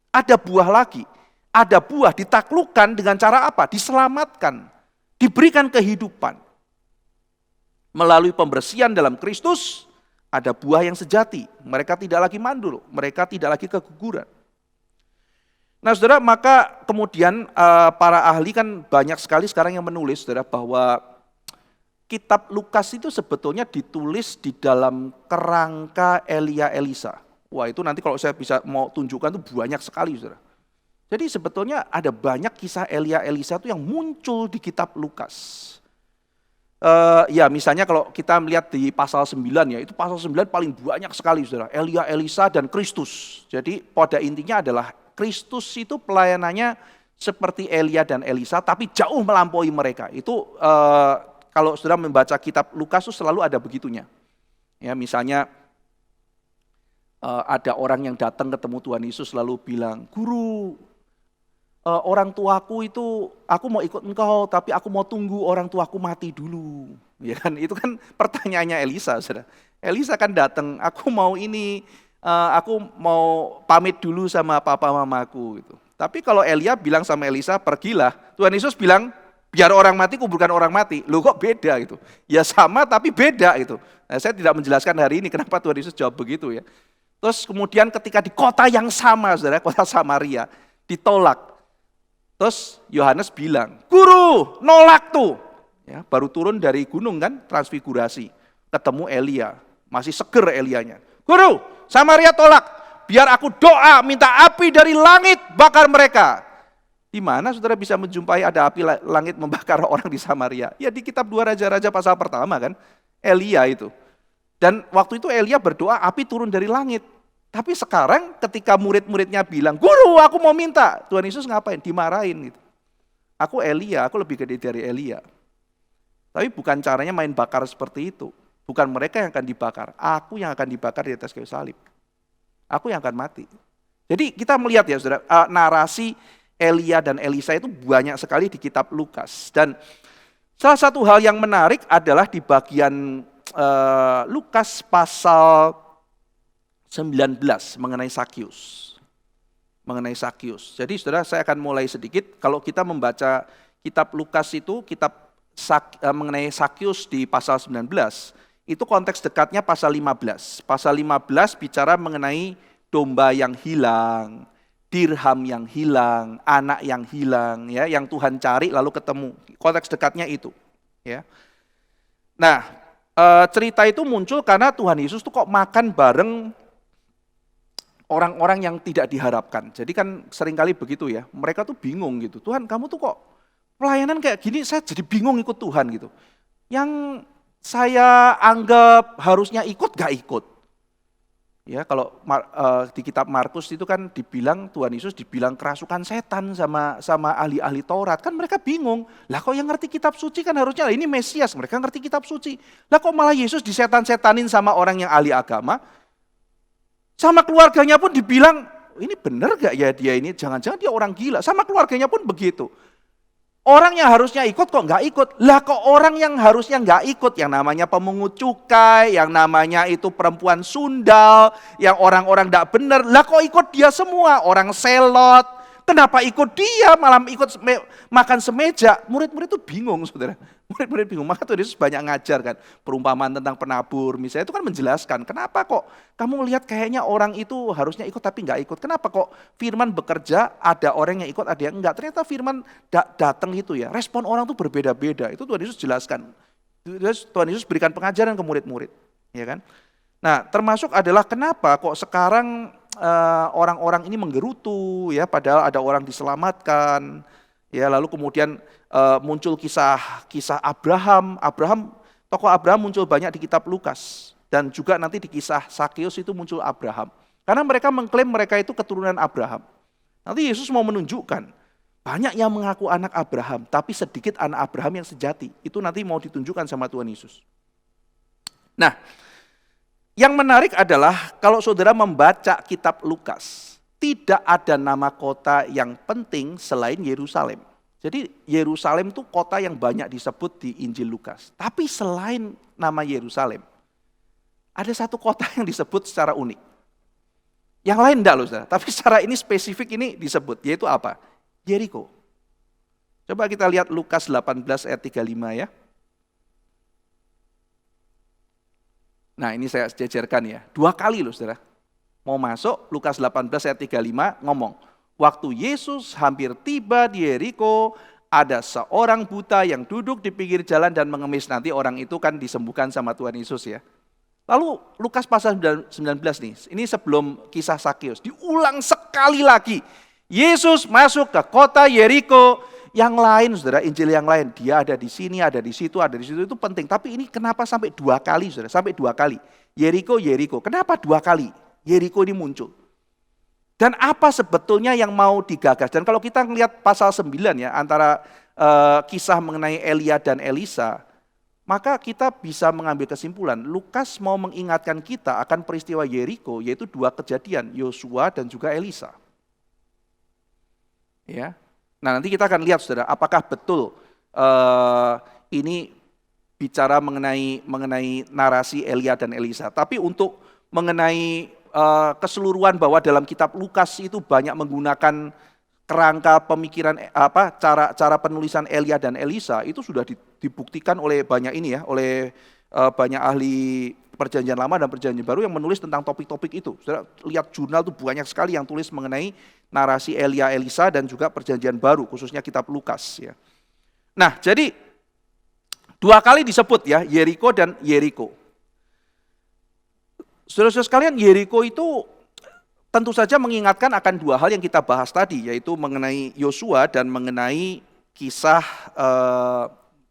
Ada buah lagi, ada buah ditaklukkan dengan cara apa? Diselamatkan, diberikan kehidupan. Melalui pembersihan dalam Kristus, ada buah yang sejati. Mereka tidak lagi mandul, mereka tidak lagi keguguran. Nah saudara, maka kemudian para ahli kan banyak sekali sekarang yang menulis saudara bahwa kitab Lukas itu sebetulnya ditulis di dalam kerangka Elia Elisa. Wah itu nanti kalau saya bisa mau tunjukkan itu banyak sekali saudara. Jadi sebetulnya ada banyak kisah Elia Elisa itu yang muncul di kitab Lukas. Ya misalnya kalau kita melihat di pasal 9 ya, itu pasal 9 paling banyak sekali saudara. Elia, Elisa, dan Kristus. Jadi pada intinya adalah Kristus itu pelayanannya seperti Elia dan Elisa, tapi jauh melampaui mereka. Itu kalau saudara membaca kitab Lukas itu selalu ada begitunya. Ya misalnya ada orang yang datang ketemu Tuhan Yesus lalu bilang, Guru, orang tuaku itu, aku mau ikut engkau, tapi aku mau tunggu orang tuaku mati dulu. Ya kan, itu kan pertanyaannya Elisa, saudara. Elisa kan datang, aku mau ini, aku mau pamit dulu sama papa mamaku. Gitu. Tapi kalau Elia bilang sama Elisa, pergilah. Tuhan Yesus bilang, biar orang mati kuburkan orang mati. Loh kok beda gitu? Ya sama tapi beda gitu. Nah, saya tidak menjelaskan hari ini kenapa Tuhan Yesus jawab begitu ya. Terus kemudian ketika di kota yang sama, saudara, kota Samaria, ditolak. Terus Yohanes bilang, Guru, nolak tuh. Ya, baru turun dari gunung kan, transfigurasi. Ketemu Elia, masih seger Elianya. Guru, Samaria tolak, biar aku doa minta api dari langit bakar mereka. Di mana saudara bisa menjumpai ada api langit membakar orang di Samaria? Ya di kitab 2 Raja-Raja pasal pertama kan, Elia itu. Dan waktu itu Elia berdoa api turun dari langit. Tapi sekarang ketika murid-muridnya bilang, guru aku mau minta. Tuhan Yesus ngapain? Dimarahin gitu. Aku Elia, aku lebih gede dari Elia. Tapi bukan caranya main bakar seperti itu. Bukan mereka yang akan dibakar. Aku yang akan dibakar di atas kayu salib. Aku yang akan mati. Jadi kita melihat ya saudara, narasi Elia dan Elisa itu banyak sekali di kitab Lukas. Dan salah satu hal yang menarik adalah di bagian Lukas pasal 19 mengenai Sakyus. Mengenai Sakyus. Jadi saudara, saya akan mulai sedikit. Kalau kita membaca kitab Lukas itu, kitab mengenai Sakyus di pasal 19, itu konteks dekatnya pasal 15. Pasal 15 bicara mengenai domba yang hilang, dirham yang hilang, anak yang hilang, ya, yang Tuhan cari lalu ketemu. Konteks dekatnya itu. Ya. Nah, cerita itu muncul karena Tuhan Yesus tuh kok makan bareng orang-orang yang tidak diharapkan. Jadi kan seringkali begitu ya, mereka tuh bingung gitu. Tuhan, kamu tuh kok pelayanan kayak gini, saya jadi bingung ikut Tuhan gitu. Yang saya anggap harusnya ikut, gak ikut. Ya, kalau di kitab Markus itu kan dibilang Tuhan Yesus dibilang kerasukan setan sama ahli-ahli Taurat. Kan mereka bingung. Lah kok yang ngerti kitab suci kan harusnya ini Mesias, mereka ngerti kitab suci. Lah kok malah Yesus disetan-setanin sama orang yang ahli agama? Sama keluarganya pun dibilang, ini benar gak ya dia ini? Jangan-jangan dia orang gila. Sama keluarganya pun begitu. Orang yang harusnya ikut kok nggak ikut. Lah kok orang yang harusnya nggak ikut, yang namanya pemungut cukai, yang namanya itu perempuan sundal, yang orang-orang nggak benar, lah kok ikut dia semua, orang selot. Kenapa ikut dia, malah ikut makan semeja? Murid-murid itu bingung, saudara. Murid-murid bingung, maka Tuhan Yesus banyak ngajar kan. Perumpamaan tentang penabur, misalnya itu kan menjelaskan, kenapa kok kamu lihat kayaknya orang itu harusnya ikut tapi nggak ikut. Kenapa kok firman bekerja, ada orang yang ikut, ada yang enggak. Ternyata firman datang itu ya, respon orang itu berbeda-beda. Itu Tuhan Yesus jelaskan. Tuhan Yesus berikan pengajaran ke murid-murid. Ya kan? Nah, termasuk adalah kenapa kok sekarang orang-orang ini menggerutu, ya, padahal ada orang diselamatkan, ya, lalu kemudian muncul kisah Abraham, tokoh Abraham muncul banyak di kitab Lukas, dan juga nanti di kisah Sakyus itu muncul Abraham, karena mereka mengklaim mereka itu keturunan Abraham. Nanti Yesus mau menunjukkan banyak yang mengaku anak Abraham, tapi sedikit anak Abraham yang sejati. Itu nanti mau ditunjukkan sama Tuhan Yesus. Nah, yang menarik adalah kalau saudara membaca kitab Lukas, tidak ada nama kota yang penting selain Yerusalem. Jadi Yerusalem itu kota yang banyak disebut di Injil Lukas. Tapi selain nama Yerusalem, ada satu kota yang disebut secara unik. Yang lain enggak loh saudara, tapi secara ini spesifik ini disebut, yaitu apa? Yeriko. Coba kita lihat Lukas 18 ayat 35 ya. Nah, ini saya jejerkan ya. 2 kali loh saudara. Mau masuk, Lukas 18 ayat 35 ngomong. Waktu Yesus hampir tiba di Yeriko, ada seorang buta yang duduk di pinggir jalan dan mengemis. Nanti orang itu kan disembuhkan sama Tuhan Yesus ya. Lalu Lukas pasal 19 nih, ini sebelum kisah Sakyus. Diulang sekali lagi. Yesus masuk ke kota Yeriko. Yang lain, saudara, Injil yang lain, dia ada di sini, ada di situ, itu penting. Tapi ini kenapa sampai 2 kali, saudara? Sampai 2 kali. Yeriko. Kenapa 2 kali? Yeriko ini muncul. Dan apa sebetulnya yang mau digagas? Dan kalau kita melihat pasal 9 ya, antara kisah mengenai Elia dan Elisa, maka kita bisa mengambil kesimpulan, Lukas mau mengingatkan kita akan peristiwa Yeriko, yaitu 2 kejadian, Yosua dan juga Elisa. Ya. Nah, nanti kita akan lihat saudara, apakah betul ini bicara mengenai narasi Elia dan Elisa. Tapi untuk mengenai keseluruhan bahwa dalam kitab Lukas itu banyak menggunakan kerangka pemikiran cara penulisan Elia dan Elisa, itu sudah dibuktikan oleh banyak ini ya, oleh banyak ahli Perjanjian Lama dan Perjanjian Baru yang menulis tentang topik-topik itu. Saudara lihat jurnal itu banyak sekali yang tulis mengenai narasi Elia, Elisa dan juga Perjanjian Baru, khususnya kitab Lukas ya. Nah, jadi 2 kali disebut ya, Yeriko dan Yeriko. Saudara-saudara sekalian, Yeriko itu tentu saja mengingatkan akan 2 hal yang kita bahas tadi, yaitu mengenai Yosua dan mengenai kisah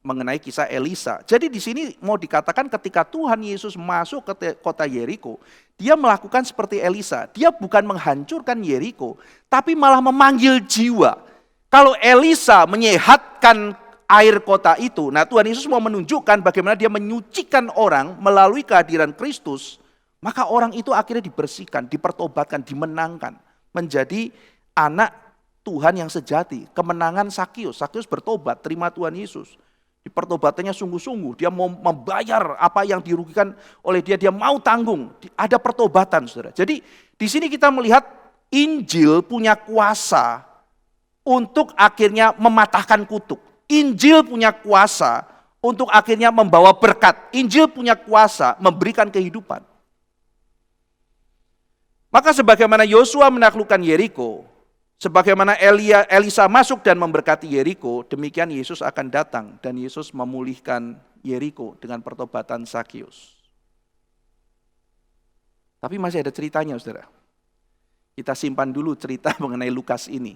mengenai kisah Elisa. Jadi di sini mau dikatakan ketika Tuhan Yesus masuk ke kota Yeriko, dia melakukan seperti Elisa. Dia bukan menghancurkan Yeriko, tapi malah memanggil jiwa. Kalau Elisa menyehatkan air kota itu, nah Tuhan Yesus mau menunjukkan bagaimana dia menyucikan orang melalui kehadiran Kristus, maka orang itu akhirnya dibersihkan, dipertobatkan, dimenangkan, menjadi anak Tuhan yang sejati. Kemenangan Sakius bertobat, terima Tuhan Yesus. Di pertobatannya sungguh-sungguh, dia mau membayar apa yang dirugikan oleh dia mau tanggung. Ada pertobatan, saudara. Jadi di sini kita melihat Injil punya kuasa untuk akhirnya mematahkan kutuk. Injil punya kuasa untuk akhirnya membawa berkat. Injil punya kuasa memberikan kehidupan. Maka sebagaimana Yosua menaklukkan Yeriko, sebagaimana Elisa masuk dan memberkati Yeriko, demikian Yesus akan datang dan Yesus memulihkan Yeriko dengan pertobatan Sakius. Tapi masih ada ceritanya, saudara. Kita simpan dulu cerita mengenai Lukas ini.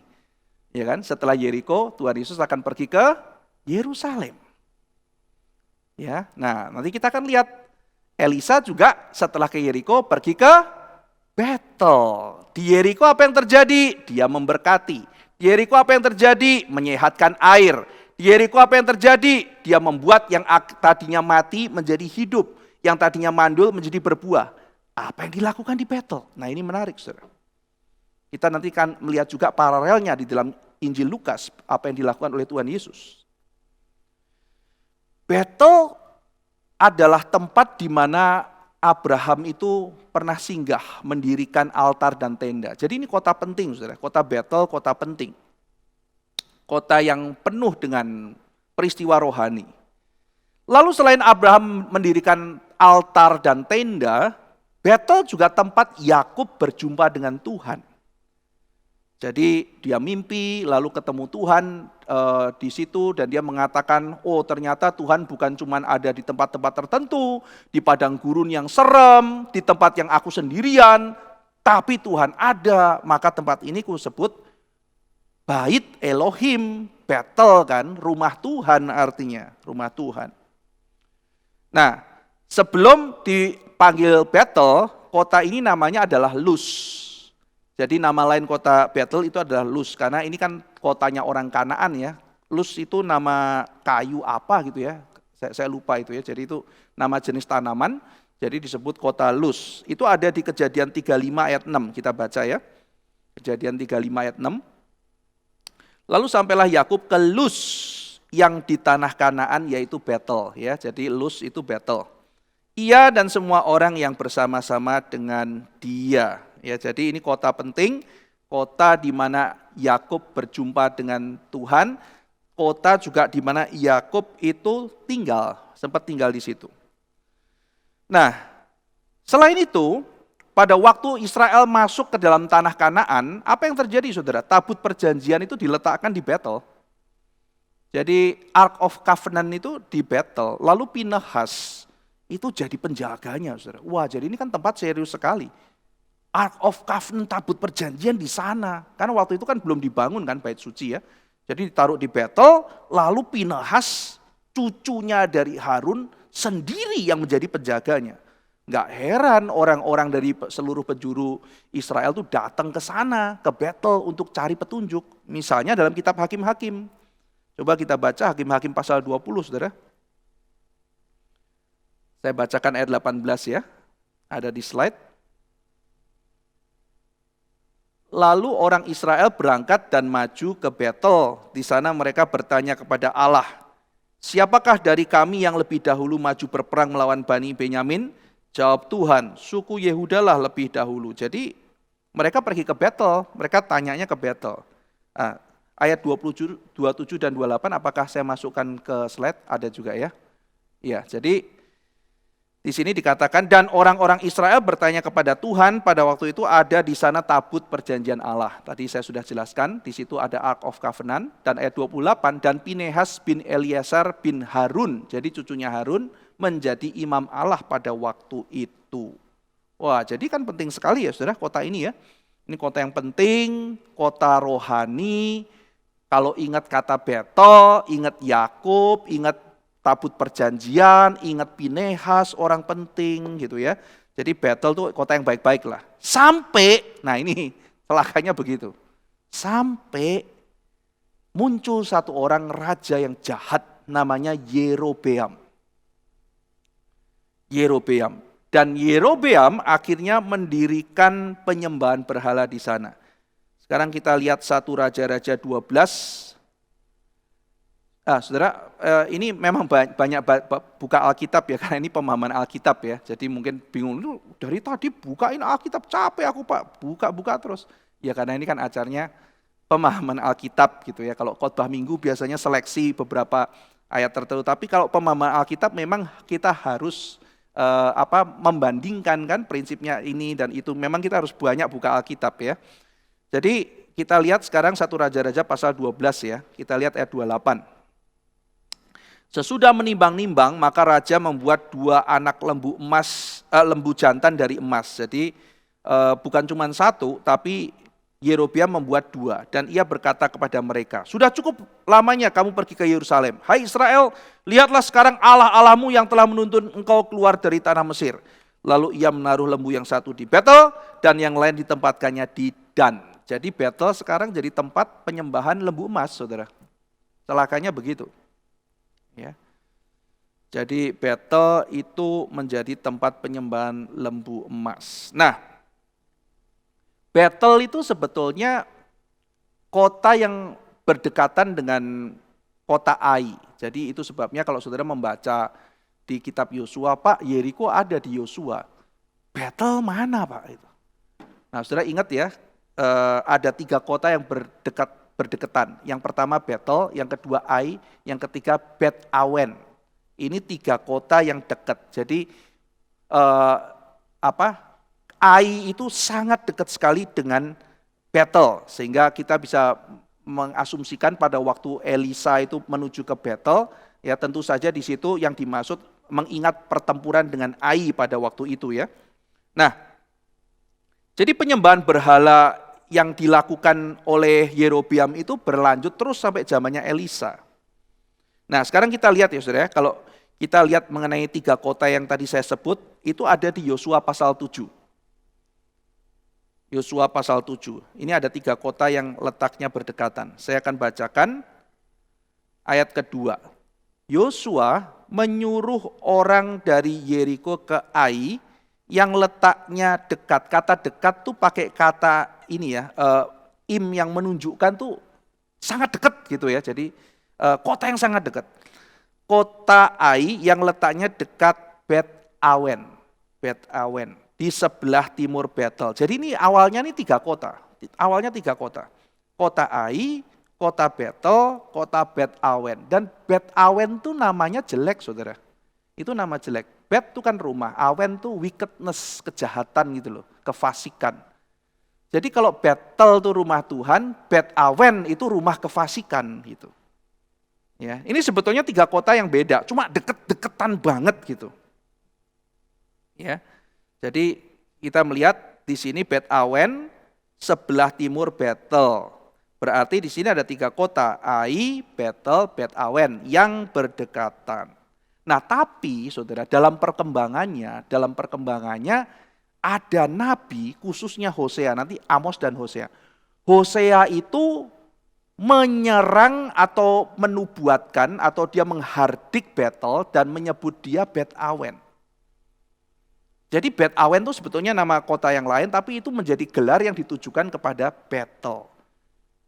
Ya kan? Setelah Yeriko, Tuhan Yesus akan pergi ke Yerusalem. Ya, nah nanti kita akan lihat Elisa juga setelah ke Yeriko pergi ke Betel. Di Yeriko apa yang terjadi? Dia memberkati. Di Yeriko apa yang terjadi? Menyehatkan air. Di Yeriko apa yang terjadi? Dia membuat yang tadinya mati menjadi hidup. Yang tadinya mandul menjadi berbuah. Apa yang dilakukan di Betel? Nah ini menarik, saudara. Kita nanti akan melihat juga paralelnya di dalam Injil Lukas. Apa yang dilakukan oleh Tuhan Yesus. Betel adalah tempat di mana Abraham itu pernah singgah mendirikan altar dan tenda. Jadi ini kota penting, saudara. Kota Betel, kota penting. Kota yang penuh dengan peristiwa rohani. Lalu selain Abraham mendirikan altar dan tenda, Betel juga tempat Yakub berjumpa dengan Tuhan. Jadi dia mimpi, lalu ketemu Tuhan di situ dan dia mengatakan, oh ternyata Tuhan bukan cuma ada di tempat-tempat tertentu, di padang gurun yang serem, di tempat yang aku sendirian, tapi Tuhan ada. Maka tempat ini kusebut Bait Elohim, Betel kan, rumah Tuhan artinya, rumah Tuhan. Nah, sebelum dipanggil Betel, kota ini namanya adalah Luz. Jadi nama lain kota Betel itu adalah Luz, karena ini kan kotanya orang Kanaan ya. Luz itu nama kayu apa gitu ya, saya lupa itu ya. Jadi itu nama jenis tanaman, jadi disebut kota Luz. Itu ada di Kejadian 35 ayat 6, kita baca ya. Kejadian 35 ayat 6. Lalu sampailah Yakub ke Luz yang di tanah Kanaan yaitu Betel ya. Jadi Luz itu Betel. Ia dan semua orang yang bersama-sama dengan dia. Ya, jadi ini kota penting, kota di mana Yakub berjumpa dengan Tuhan, kota juga di mana Yakub itu sempat tinggal di situ. Nah, selain itu, pada waktu Israel masuk ke dalam tanah Kanaan, apa yang terjadi, saudara? Tabut perjanjian itu diletakkan di Betel. Jadi Ark of Covenant itu di Betel, lalu Pinehas itu jadi penjaganya, saudara. Wah, jadi ini kan tempat serius sekali. Ark of Covenant, tabut perjanjian di sana. Karena waktu itu kan belum dibangun kan bait suci ya. Jadi ditaruh di Betel, lalu Pinehas, cucunya dari Harun sendiri yang menjadi penjaganya. Enggak heran orang-orang dari seluruh penjuru Israel itu datang ke sana, ke Betel untuk cari petunjuk. Misalnya dalam kitab Hakim-Hakim. Coba kita baca Hakim-Hakim pasal 20, saudara. Saya bacakan ayat 18 ya, ada di slide. Lalu orang Israel berangkat dan maju ke Betel. Di sana mereka bertanya kepada Allah, siapakah dari kami yang lebih dahulu maju berperang melawan Bani Benyamin? Jawab Tuhan, suku Yehuda lah lebih dahulu. Jadi mereka pergi ke Betel, mereka tanyanya ke Betel. Ayat 27 dan 28, apakah saya masukkan ke slide? Ada juga ya. Ya, jadi di sini dikatakan, dan orang-orang Israel bertanya kepada Tuhan, pada waktu itu ada di sana tabut perjanjian Allah. Tadi saya sudah jelaskan, di situ ada Ark of Covenant, dan ayat 28, dan Pinehas bin Eleazar bin Harun, jadi cucunya Harun, menjadi imam Allah pada waktu itu. Wah, jadi kan penting sekali ya saudara kota ini ya. Ini kota yang penting, kota rohani. Kalau ingat kata Betel, ingat Yakub, ingat tabut perjanjian, ingat Pinehas, orang penting gitu ya. Jadi Betel tuh kota yang baik-baik lah. Sampai, nah ini celakanya begitu. Sampai muncul satu orang raja yang jahat namanya Yerobeam. Yerobeam. Dan Yerobeam akhirnya mendirikan penyembahan berhala di sana. Sekarang kita lihat 1 Raja-Raja 12. Saudara, ini memang banyak buka Alkitab ya, karena ini pemahaman Alkitab ya. Jadi mungkin bingung, dari tadi bukain Alkitab, capek aku Pak, buka terus. Ya karena ini kan acaranya pemahaman Alkitab gitu ya. Kalau khotbah minggu biasanya seleksi beberapa ayat tertentu. Tapi kalau pemahaman Alkitab memang kita harus membandingkan kan prinsipnya ini dan itu. Memang kita harus banyak buka Alkitab ya. Jadi kita lihat sekarang 1 Raja-Raja pasal 12 ya. Kita lihat ayat 28. Sesudah menimbang-nimbang maka raja membuat 2 anak lembu jantan dari emas. Jadi bukan cuma 1 tapi Yerobeam membuat 2 dan ia berkata kepada mereka, sudah cukup lamanya kamu pergi ke Yerusalem. Hai Israel, lihatlah sekarang Allah-Allahmu yang telah menuntun engkau keluar dari tanah Mesir. Lalu ia menaruh lembu yang satu di Betel dan yang lain ditempatkannya di Dan. Jadi Betel sekarang jadi tempat penyembahan lembu emas, saudara. Celakanya begitu. Ya. Jadi Betel itu menjadi tempat penyembahan lembu emas. Nah, Betel itu sebetulnya kota yang berdekatan dengan kota Ai. Jadi itu sebabnya kalau saudara membaca di kitab Yosua, Pak, Yeriko ada di Yosua. Betel mana Pak itu? Nah, saudara ingat ya, ada 3 kota yang berdekatan. Yang pertama Betel, yang kedua Ai, yang ketiga Bet Awen. Ini 3 kota yang dekat. Jadi Ai itu sangat dekat sekali dengan Betel, sehingga kita bisa mengasumsikan pada waktu Elisa itu menuju ke Betel, ya tentu saja di situ yang dimaksud mengingat pertempuran dengan Ai pada waktu itu ya. Nah, jadi penyembahan berhala yang dilakukan oleh Yerobeam itu berlanjut terus sampai zamannya Elisa. Nah sekarang kita lihat ya saudara, kalau kita lihat mengenai 3 kota yang tadi saya sebut, itu ada di Yosua pasal 7. Yosua pasal 7, ini ada 3 kota yang letaknya berdekatan. Saya akan bacakan ayat kedua. Yosua menyuruh orang dari Yeriko ke Ai yang letaknya dekat. Kata dekat tuh pakai kata ini ya, im yang menunjukkan tuh sangat dekat gitu ya. Jadi kota yang sangat dekat. Kota Ai yang letaknya dekat Bet Awen. Bet Awen di sebelah timur Betel. Jadi ini awalnya nih 3 kota. Awalnya 3 kota. Kota Ai, kota Betel, kota Bet Awen. Dan Bet Awen tuh namanya jelek saudara. Itu nama jelek. Bet itu kan rumah, Awen tuh wickedness, kejahatan gitu loh, kefasikan. Jadi kalau Betel itu rumah Tuhan, Bet Awen itu rumah kefasikan gitu. Ya, ini sebetulnya 3 kota yang beda, cuma deket-deketan banget gitu. Ya, jadi kita melihat di sini Bet Awen sebelah timur Betel. Berarti di sini ada 3 kota, Ai, Betel, Bet Awen yang berdekatan. Nah tapi saudara dalam perkembangannya ada nabi khususnya Hosea, nanti Amos dan Hosea. Hosea itu menyerang atau menubuatkan atau dia menghardik Betel dan menyebut dia Bet Awen. Jadi Bet Awen itu sebetulnya nama kota yang lain tapi itu menjadi gelar yang ditujukan kepada Betel.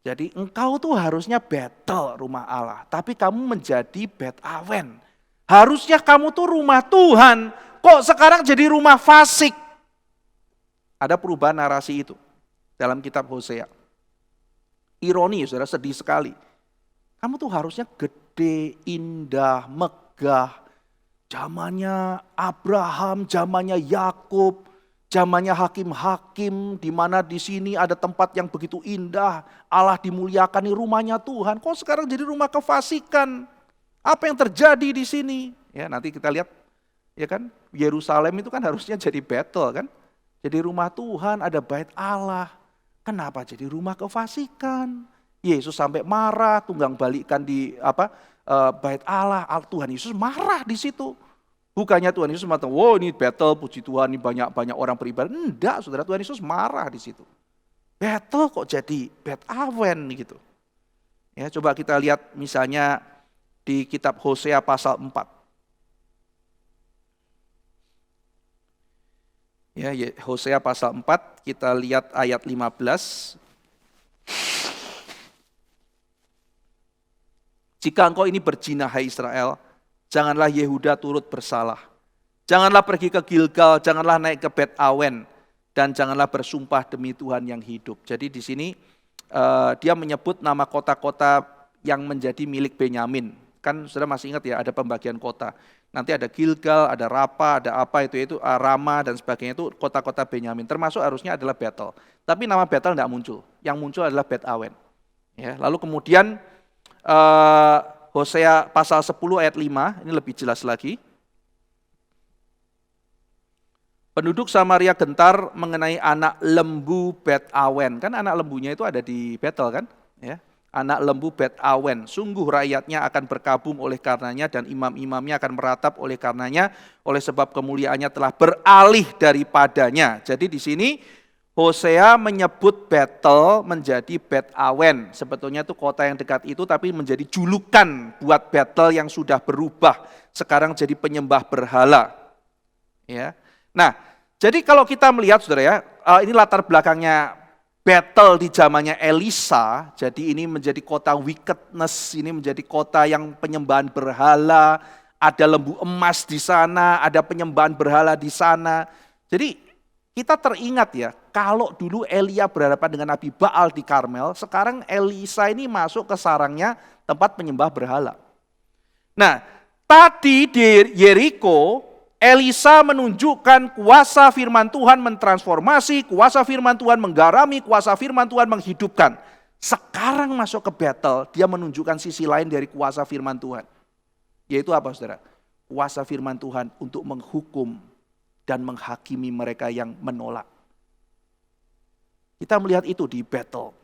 Jadi engkau tuh harusnya Betel rumah Allah, tapi kamu menjadi Bet Awen. Harusnya kamu tuh rumah Tuhan, kok sekarang jadi rumah fasik? Ada perubahan narasi itu dalam kitab Hosea. Ironi, saudara, sedih sekali. Kamu tuh harusnya gede, indah, megah. Zamannya Abraham, zamannya Yakub, zamannya hakim-hakim, di mana di sini ada tempat yang begitu indah. Allah dimuliakan di rumahnya Tuhan. Kok sekarang jadi rumah kefasikan? Apa yang terjadi di sini? Ya, nanti kita lihat, ya kan? Yerusalem itu kan harusnya jadi Betel kan? Jadi rumah Tuhan, ada bait Allah. Kenapa jadi rumah kefasikan? Yesus sampai marah, tunggang balikan bait Allah, Tuhan Yesus marah di situ. Bukannya Tuhan Yesus mengatakan, wow ini battle, puji Tuhan, ini banyak orang beribadah. Enggak, saudara, Tuhan Yesus marah di situ. Battle kok jadi Bet Awen gitu. Ya, coba kita lihat misalnya di kitab Hosea pasal 4. Ya, Hosea pasal 4, kita lihat ayat 15. Jika engkau ini berzina, hai Israel, janganlah Yehuda turut bersalah. Janganlah pergi ke Gilgal, janganlah naik ke Bet Awen, dan janganlah bersumpah demi Tuhan yang hidup. Jadi di sini dia menyebut nama kota-kota yang menjadi milik Benyamin. Kan sudah masih ingat ya, ada pembagian kota. Nanti ada Gilgal, ada Rapa, ada apa itu Rama dan sebagainya, itu kota-kota Benyamin. Termasuk harusnya adalah Betel. Tapi nama Betel tidak muncul. Yang muncul adalah Bet Awen. Ya, lalu kemudian Hosea pasal 10 ayat 5, ini lebih jelas lagi. Penduduk Samaria gentar mengenai anak lembu Bet Awen. Kan anak lembunya itu ada di Betel kan? Ya. Anak lembu Bet Awen. Sungguh rakyatnya akan berkabung oleh karenanya dan imam-imamnya akan meratap oleh karenanya, oleh sebab kemuliaannya telah beralih daripadanya. Jadi di sini Hosea menyebut Betel menjadi Bet Awen. Sebetulnya itu kota yang dekat itu, tapi menjadi julukan buat Betel yang sudah berubah. Sekarang jadi penyembah berhala. Ya. Nah, jadi kalau kita melihat saudara ya, ini latar belakangnya Betel di zamannya Elisa. Jadi ini menjadi kota wickedness, ini menjadi kota yang penyembahan berhala. Ada lembu emas di sana, ada penyembahan berhala di sana. Jadi kita teringat ya, kalau dulu Elia berhadapan dengan Nabi Baal di Karmel, sekarang Elisa ini masuk ke sarangnya tempat penyembah berhala. Nah, tadi di Yeriko, Elisa menunjukkan kuasa firman Tuhan mentransformasi, kuasa firman Tuhan menggarami, kuasa firman Tuhan menghidupkan. Sekarang masuk ke Betel, dia menunjukkan sisi lain dari kuasa firman Tuhan. Yaitu apa saudara? Kuasa firman Tuhan untuk menghukum dan menghakimi mereka yang menolak. Kita melihat itu di Betel.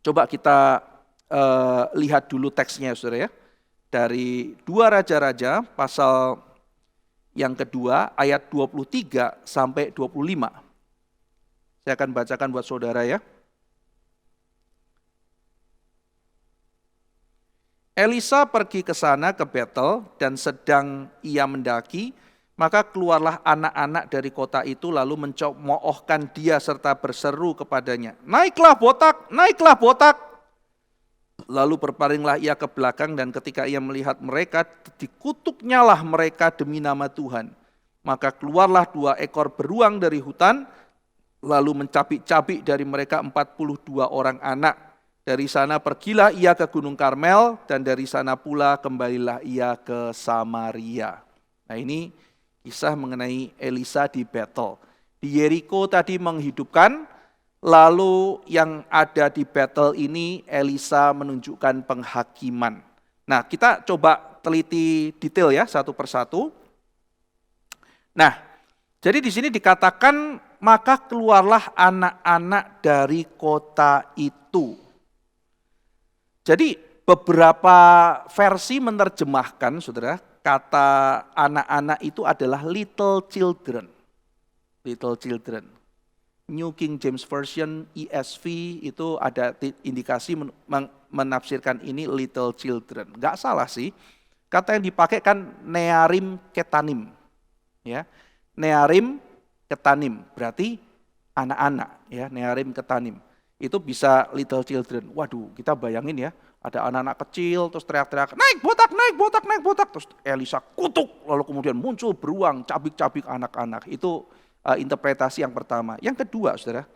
Coba kita lihat dulu teksnya saudara ya. Dari 2 Raja-Raja pasal yang kedua ayat 23 sampai 25. Saya akan bacakan buat saudara ya. Elisa pergi ke sana ke Betel dan sedang ia mendaki, maka keluarlah anak-anak dari kota itu lalu mencemoohkan dia serta berseru kepadanya, naiklah botak, naiklah botak. Lalu berparinglah ia ke belakang dan ketika ia melihat mereka, dikutuknyalah mereka demi nama Tuhan. Maka keluarlah 2 ekor beruang dari hutan, lalu mencabik-cabik dari mereka 42 orang anak. Dari sana pergilah ia ke Gunung Karmel dan dari sana pula kembalilah ia ke Samaria. Nah ini kisah mengenai Elisa di Betel. Di Yeriko tadi menghidupkan, lalu yang ada di Betel ini Elisa menunjukkan penghakiman. Nah kita coba teliti detail ya satu persatu. Nah jadi di sini dikatakan maka keluarlah anak-anak dari kota itu. Jadi beberapa versi menerjemahkan saudara, kata anak-anak itu adalah little children. Little children. New King James Version, ESV itu ada indikasi menafsirkan ini little children. Enggak salah sih. Kata yang dipakai kan nearim ketanim. Ya. Nearim ketanim berarti anak-anak ya, nearim ketanim. Itu bisa little children. Waduh, kita bayangin ya, ada anak-anak kecil terus teriak-teriak, naik botak, naik botak, naik botak. Terus Elisa kutuk, lalu kemudian muncul beruang, cabik-cabik anak-anak. Itu interpretasi yang pertama. Yang kedua, saudara,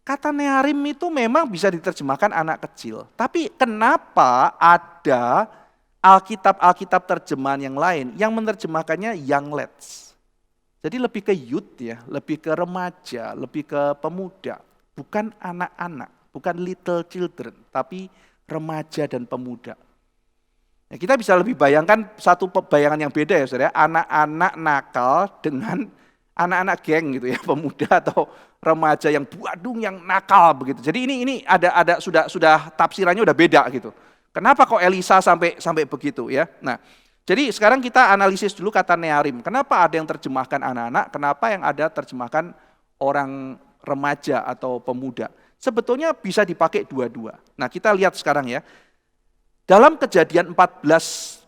kata nearim itu memang bisa diterjemahkan anak kecil. Tapi kenapa ada Alkitab terjemahan yang lain yang menerjemahkannya younglets? Jadi lebih ke youth ya, lebih ke remaja, lebih ke pemuda. Bukan anak-anak, bukan little children, tapi remaja dan pemuda. Ya, kita bisa lebih bayangkan satu bayangan yang beda ya saudara, anak-anak nakal dengan anak-anak geng gitu ya, pemuda atau remaja yang buadung yang nakal begitu. Jadi ini ada sudah tafsirannya udah beda gitu. Kenapa kok Elisa sampai begitu ya? Nah, jadi sekarang kita analisis dulu kata nearim. Kenapa ada yang terjemahkan anak-anak, kenapa yang ada terjemahkan orang remaja atau pemuda? Sebetulnya bisa dipakai dua-dua. Nah, kita lihat sekarang ya. Dalam Kejadian 14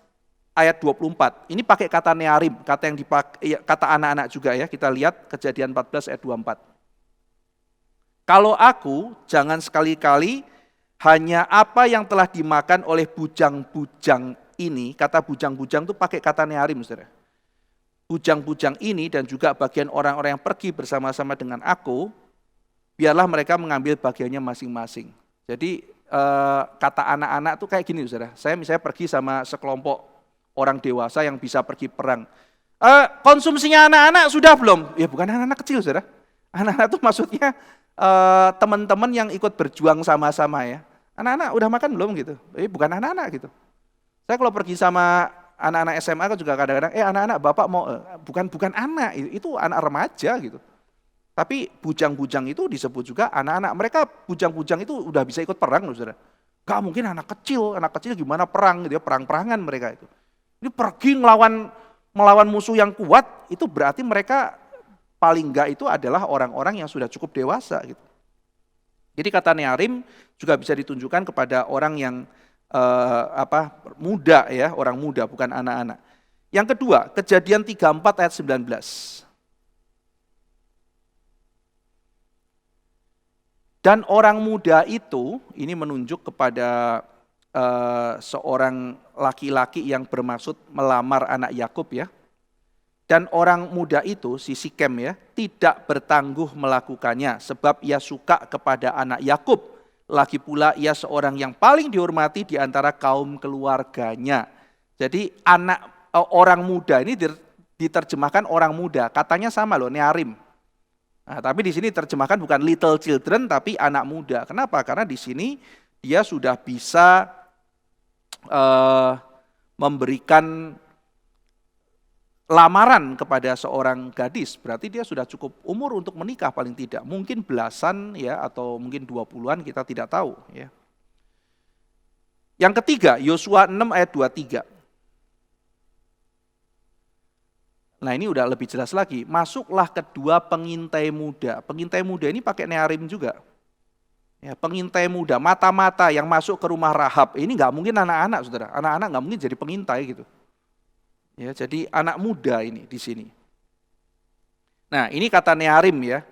ayat 24, ini pakai kata nearim, kata yang dipakai kata anak-anak juga ya. Kita lihat Kejadian 14 ayat 24. Kalau aku, jangan sekali-kali hanya apa yang telah dimakan oleh bujang-bujang ini, kata bujang-bujang itu pakai kata nearim, saudara. Bujang-bujang ini dan juga bagian orang-orang yang pergi bersama-sama dengan aku, biarlah mereka mengambil bagiannya masing-masing. Jadi kata anak-anak tuh kayak gini, saudara. Saya misalnya pergi sama sekelompok orang dewasa yang bisa pergi perang. Konsumsinya anak-anak sudah belum? Ya bukan anak-anak kecil, saudara. Anak-anak itu maksudnya teman-teman yang ikut berjuang sama-sama ya. Anak-anak udah makan belum gitu? Bukan anak-anak gitu. Saya kalau pergi sama anak-anak SMA kan juga kadang-kadang, anak-anak bapak mau, bukan anak, itu anak remaja gitu. Tapi bujang-bujang itu disebut juga anak-anak. Mereka bujang-bujang itu udah bisa ikut perang loh, saudara. Gak mungkin anak kecil gimana perang gitu ya, perang-perangan mereka itu. Ini pergi melawan musuh yang kuat, itu berarti mereka paling enggak itu adalah orang-orang yang sudah cukup dewasa gitu. Jadi kata nearim juga bisa ditunjukkan kepada orang yang muda ya, orang muda bukan anak-anak. Yang kedua, Kejadian 34 ayat 19. Dan orang muda itu, ini menunjuk kepada seorang laki-laki yang bermaksud melamar anak Yakub ya. Dan orang muda itu, si Sikem ya, tidak bertangguh melakukannya sebab ia suka kepada anak Yakub. Lagi pula ia seorang yang paling dihormati di antara kaum keluarganya. Jadi orang muda ini diterjemahkan orang muda, katanya sama loh, nearim. Nah, tapi di sini terjemahkan bukan little children tapi anak muda. Kenapa? Karena di sini dia sudah bisa memberikan lamaran kepada seorang gadis, berarti dia sudah cukup umur untuk menikah paling tidak. Mungkin belasan ya atau mungkin 20-an, kita tidak tahu ya. Yang ketiga, Yosua 6 ayat 23. Nah, ini udah lebih jelas lagi. Masuklah kedua pengintai muda. Pengintai muda ini pakai nearim juga. Ya, pengintai muda, mata-mata yang masuk ke rumah Rahab. Ini nggak mungkin anak-anak, saudara. Anak-anak nggak mungkin jadi pengintai gitu. Ya, jadi anak muda ini di sini. Nah, ini kata nearim ya.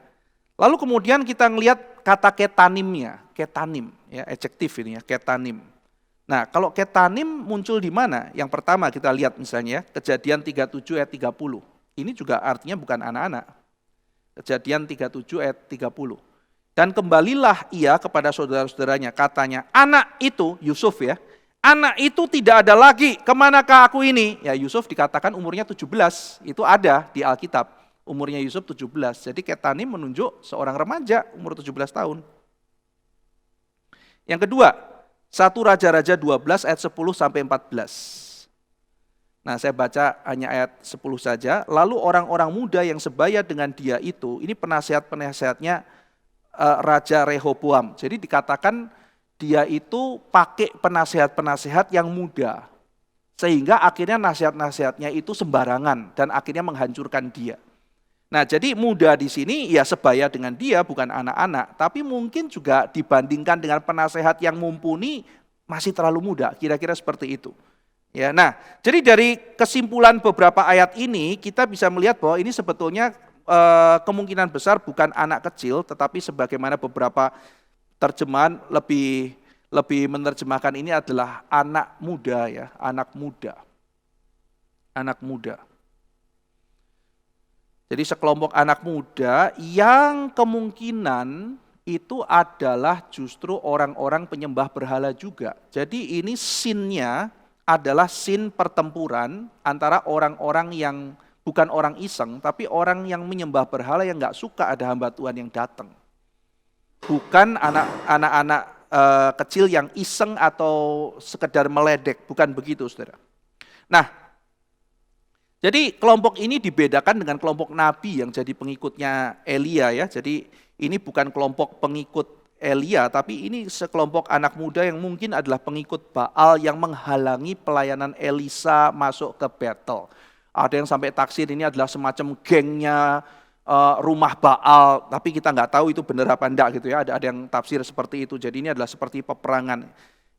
Lalu kemudian kita ngelihat kata ketanimnya, ketanim ya, adjektif ini ya, ketanim. Nah, kalau ketanim muncul di mana? Yang pertama kita lihat misalnya Kejadian 37 ayat 30. Ini juga artinya bukan anak-anak. Kejadian 37 ayat 30. Dan kembalilah ia kepada saudara-saudaranya, katanya, anak itu, Yusuf ya, anak itu tidak ada lagi, kemanakah aku ini? Ya Yusuf dikatakan umurnya 17, itu ada di Alkitab, umurnya Yusuf 17. Jadi Ketanim menunjuk seorang remaja umur 17 tahun. Yang kedua, 1 Raja-Raja 12 ayat 10 sampai 14. Nah, saya baca hanya ayat 10 saja. Lalu orang-orang muda yang sebaya dengan dia itu, ini penasihat-penasihatnya Raja Rehoboam. Jadi dikatakan dia itu pakai penasihat-penasihat yang muda. Sehingga akhirnya nasihat-nasihatnya itu sembarangan dan akhirnya menghancurkan dia. Nah, jadi muda di sini ya sebaya dengan dia, bukan anak-anak, tapi mungkin juga dibandingkan dengan penasehat yang mumpuni masih terlalu muda, kira-kira seperti itu. Ya, nah, jadi dari kesimpulan beberapa ayat ini kita bisa melihat bahwa ini sebetulnya kemungkinan besar bukan anak kecil, tetapi sebagaimana beberapa terjemahan lebih menerjemahkan ini adalah anak muda ya, anak muda. Anak muda. Jadi sekelompok anak muda yang kemungkinan itu adalah justru orang-orang penyembah berhala juga. Jadi ini scene-nya adalah scene pertempuran antara orang-orang yang bukan orang iseng, tapi orang yang menyembah berhala yang nggak suka ada hamba Tuhan yang datang. Bukan anak-anak kecil yang iseng atau sekedar meledek, bukan begitu, saudara. Nah, jadi kelompok ini dibedakan dengan kelompok nabi yang jadi pengikutnya Elia ya. Jadi ini bukan kelompok pengikut Elia, tapi ini sekelompok anak muda yang mungkin adalah pengikut Baal yang menghalangi pelayanan Elisa masuk ke Betel. Ada yang sampai taksir ini adalah semacam gengnya rumah Baal, tapi kita nggak tahu itu benar apa enggak gitu ya. Ada yang tafsir seperti itu. Jadi ini adalah seperti peperangan.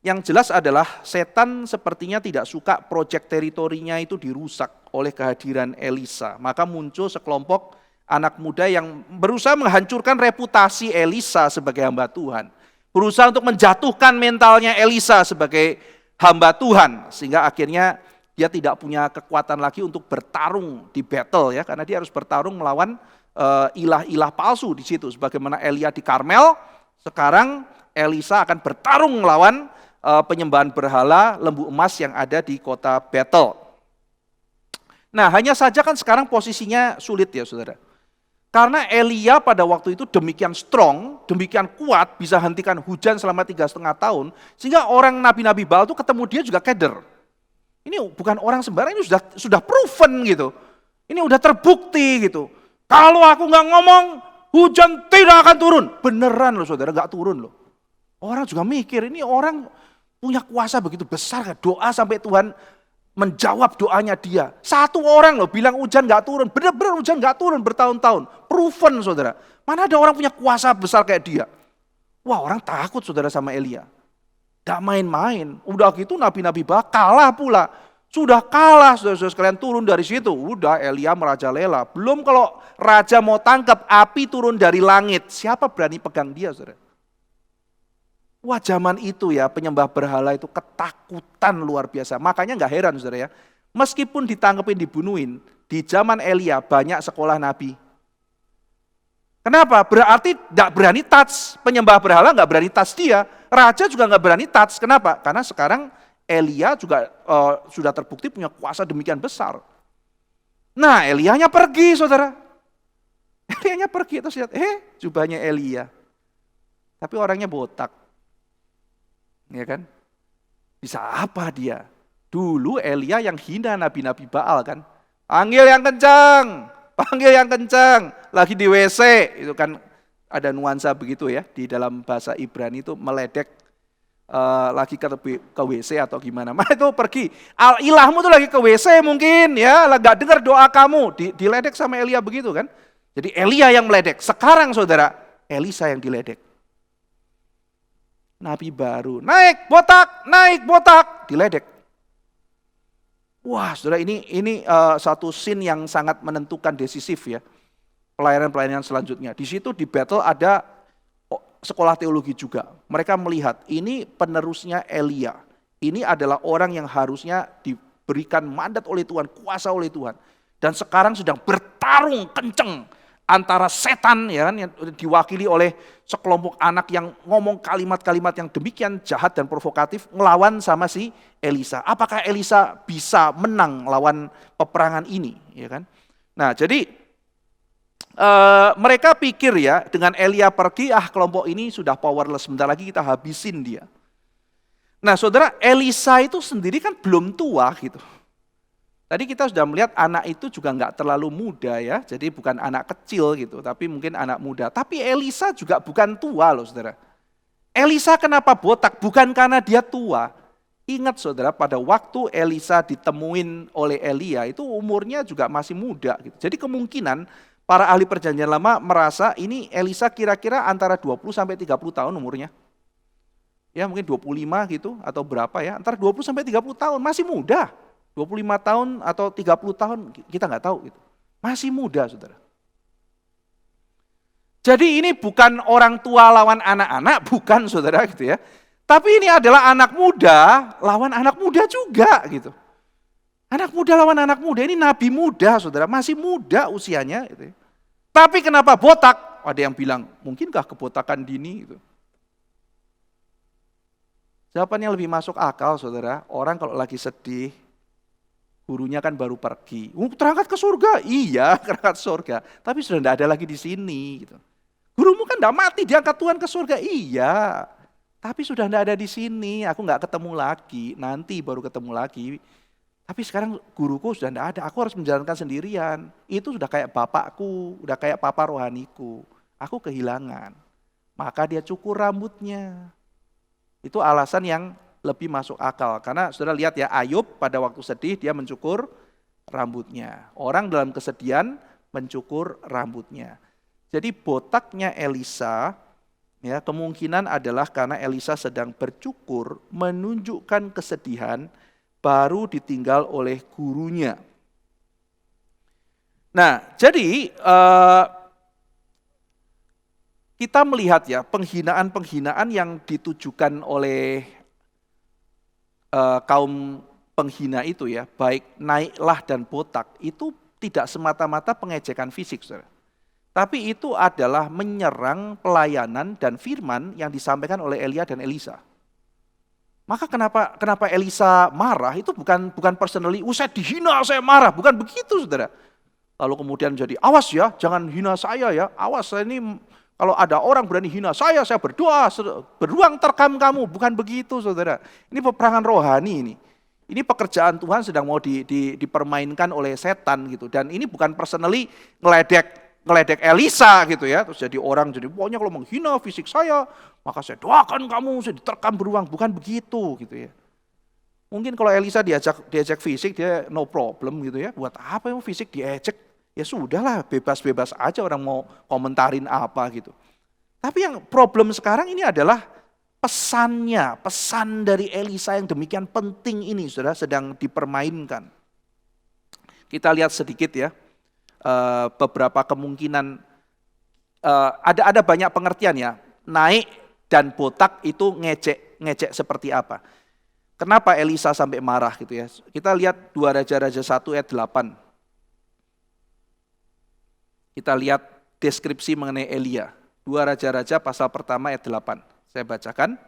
Yang jelas adalah setan sepertinya tidak suka proyek teritorinya itu dirusak oleh kehadiran Elisa. Maka muncul sekelompok anak muda yang berusaha menghancurkan reputasi Elisa sebagai hamba Tuhan. Berusaha untuk menjatuhkan mentalnya Elisa sebagai hamba Tuhan. Sehingga akhirnya dia tidak punya kekuatan lagi untuk bertarung di battle ya. Karena dia harus bertarung melawan ilah-ilah palsu di situ. Sebagaimana Elia di Karmel, sekarang Elisa akan bertarung melawan penyembahan berhala lembu emas yang ada di kota Betel. Nah, hanya saja kan sekarang posisinya sulit ya saudara. Karena Elia pada waktu itu demikian strong, demikian kuat, bisa hentikan hujan selama 3,5 tahun, sehingga orang nabi-nabi Baal itu ketemu dia juga keder. Ini bukan orang sembarang, ini sudah proven gitu. Ini udah terbukti gitu. Kalau aku nggak ngomong, hujan tidak akan turun. Beneran loh saudara, nggak turun loh. Orang juga mikir, ini orang punya kuasa begitu besar, doa sampai Tuhan menjawab doanya dia. Satu orang loh bilang hujan gak turun, benar-benar hujan gak turun bertahun-tahun. Proven saudara, mana ada orang punya kuasa besar kayak dia. Wah orang takut saudara sama Elia. Gak main-main, udah gitu nabi-nabi Baal kalah pula. Sudah kalah saudara-saudara sekalian turun dari situ. Udah Elia merajalela, belum kalau raja mau tangkap api turun dari langit. Siapa berani pegang dia saudara? Wah zaman itu ya penyembah berhala itu ketakutan luar biasa. Makanya gak heran saudara ya. Meskipun ditangkepin, dibunuhin. Di zaman Elia banyak sekolah nabi. Kenapa? Berarti gak berani touch. Penyembah berhala gak berani touch dia. Raja juga gak berani touch. Kenapa? Karena sekarang Elia juga sudah terbukti punya kuasa demikian besar. Nah Elianya pergi saudara. Elianya pergi terus lihat, jubahnya Elia. Tapi orangnya botak. Ya kan? Bisa apa dia? Dulu Elia yang hina nabi-nabi Baal kan. Panggil yang kencang, panggil yang kencang. Lagi di WC, itu kan ada nuansa begitu ya. Di dalam bahasa Ibrani itu meledek lagi ke WC atau gimana. Itu pergi. Ilahmu tuh lagi ke WC mungkin ya, gak dengar doa kamu. Diledek sama Elia begitu kan. Jadi Elia yang meledek. Sekarang saudara, Elisa yang diledek. Nabi baru, naik botak, diledek. Wah saudara ini satu scene yang sangat menentukan decisif ya. Pelayanan-pelayanan selanjutnya. Di situ di Betel ada sekolah teologi juga. Mereka melihat ini penerusnya Elia. Ini adalah orang yang harusnya diberikan mandat oleh Tuhan, kuasa oleh Tuhan. Dan sekarang sedang bertarung kenceng antara setan ya kan yang diwakili oleh sekelompok anak yang ngomong kalimat-kalimat yang demikian jahat dan provokatif ngelawan sama si Elisa. Apakah Elisa bisa menang lawan peperangan ini ya kan? Nah, jadi mereka pikir ya dengan Elia pergi kelompok ini sudah powerless, sebentar lagi kita habisin dia. Nah, saudara, Elisa itu sendiri kan belum tua gitu. Tadi kita sudah melihat anak itu juga nggak terlalu muda ya, jadi bukan anak kecil gitu, tapi mungkin anak muda. Tapi Elisa juga bukan tua loh saudara. Elisa kenapa botak? Bukan karena dia tua. Ingat saudara, pada waktu Elisa ditemuin oleh Elia itu umurnya juga masih muda. Gitu. Jadi kemungkinan para ahli perjanjian lama merasa ini Elisa kira-kira antara 20-30 tahun umurnya. Ya mungkin 25 gitu atau berapa ya, antara 20-30 tahun, masih muda. 25 tahun atau 30 tahun kita nggak tahu gitu. Masih muda saudara. Jadi ini bukan orang tua lawan anak-anak, bukan saudara gitu ya. Tapi ini adalah anak muda lawan anak muda juga gitu. Anak muda lawan anak muda, ini nabi muda saudara, masih muda usianya gitu ya. Tapi kenapa botak? Ada yang bilang, mungkinkah kebotakan dini gitu. Jawabannya lebih masuk akal saudara, orang kalau lagi sedih, gurunya kan baru pergi. Terangkat ke surga? Iya, terangkat surga. Tapi sudah tidak ada lagi di sini. Gitu. Gurumu kan tidak mati, diangkat Tuhan ke surga. Iya, tapi sudah tidak ada di sini. Aku nggak ketemu lagi. Nanti baru ketemu lagi. Tapi sekarang guruku sudah tidak ada. Aku harus menjalankan sendirian. Itu sudah kayak bapakku, sudah kayak papa rohaniku. Aku kehilangan. maka dia cukur rambutnya. Itu alasan yang lebih masuk akal. Karena saudara lihat ya, Ayub pada waktu sedih dia mencukur rambutnya. Orang dalam kesedihan mencukur rambutnya. Jadi botaknya Elisa ya kemungkinan adalah karena Elisa sedang bercukur menunjukkan kesedihan baru ditinggal oleh gurunya. Nah, jadi kita melihat ya penghinaan-penghinaan yang ditujukan oleh kaum penghina itu ya, baik naiklah dan botak, itu tidak semata-mata pengejekan fisik, saudara. Tapi itu adalah menyerang pelayanan dan firman yang disampaikan oleh Elia dan Elisa. Maka kenapa Elisa marah, itu bukan personally, saya dihina, saya marah, bukan begitu, saudara. Lalu kemudian jadi, awas ya, jangan hina saya ya, awas saya ini, kalau ada orang berani hina saya berdoa, beruang terkam kamu. Bukan begitu, saudara. Ini peperangan rohani ini. Ini pekerjaan Tuhan sedang mau dipermainkan oleh setan gitu. Dan ini bukan personally ngeledek Elisa gitu ya. Terus jadi orang jadi, pokoknya kalau menghina fisik saya, maka saya doakan kamu, saya diterkam beruang. Bukan begitu gitu ya. Mungkin kalau Elisa diajak fisik, dia no problem gitu ya. Buat apa yang fisik diejek? Ya sudahlah, bebas-bebas aja orang mau komentarin apa gitu. Tapi yang problem sekarang ini adalah pesan dari Elisa yang demikian penting ini saudara sedang dipermainkan. Kita lihat sedikit ya, beberapa kemungkinan, ada banyak pengertian ya, naik dan botak itu ngecek seperti apa. Kenapa Elisa sampai marah gitu ya. Kita lihat 2 Raja-Raja 1 ayat 8. Kita lihat deskripsi mengenai Elia. 2 Raja-Raja pasal pertama ayat 8. Saya bacakan.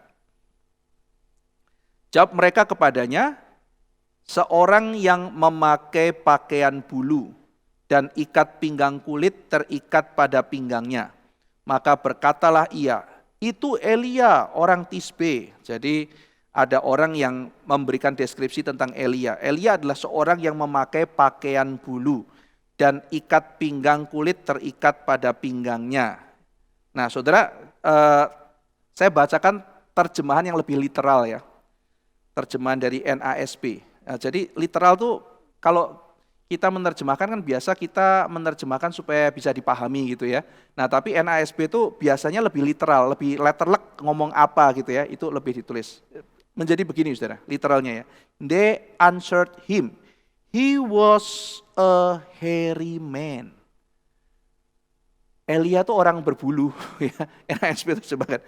Jawab mereka kepadanya, seorang yang memakai pakaian bulu dan ikat pinggang kulit terikat pada pinggangnya. Maka berkatalah ia, itu Elia orang Tisbe. Jadi ada orang yang memberikan deskripsi tentang Elia. Elia adalah seorang yang memakai pakaian bulu dan ikat pinggang kulit terikat pada pinggangnya. Nah saudara, saya bacakan terjemahan yang lebih literal ya. Terjemahan dari NASB. Nah, jadi literal tuh kalau kita menerjemahkan kan biasa kita menerjemahkan supaya bisa dipahami gitu ya. Nah tapi NASB itu biasanya lebih literal, lebih letterlek ngomong apa gitu ya. Itu lebih ditulis. Menjadi begini saudara, literalnya ya. They answered him. He was a hairy man. Elia itu orang berbulu, ya. NASB itu coba kan.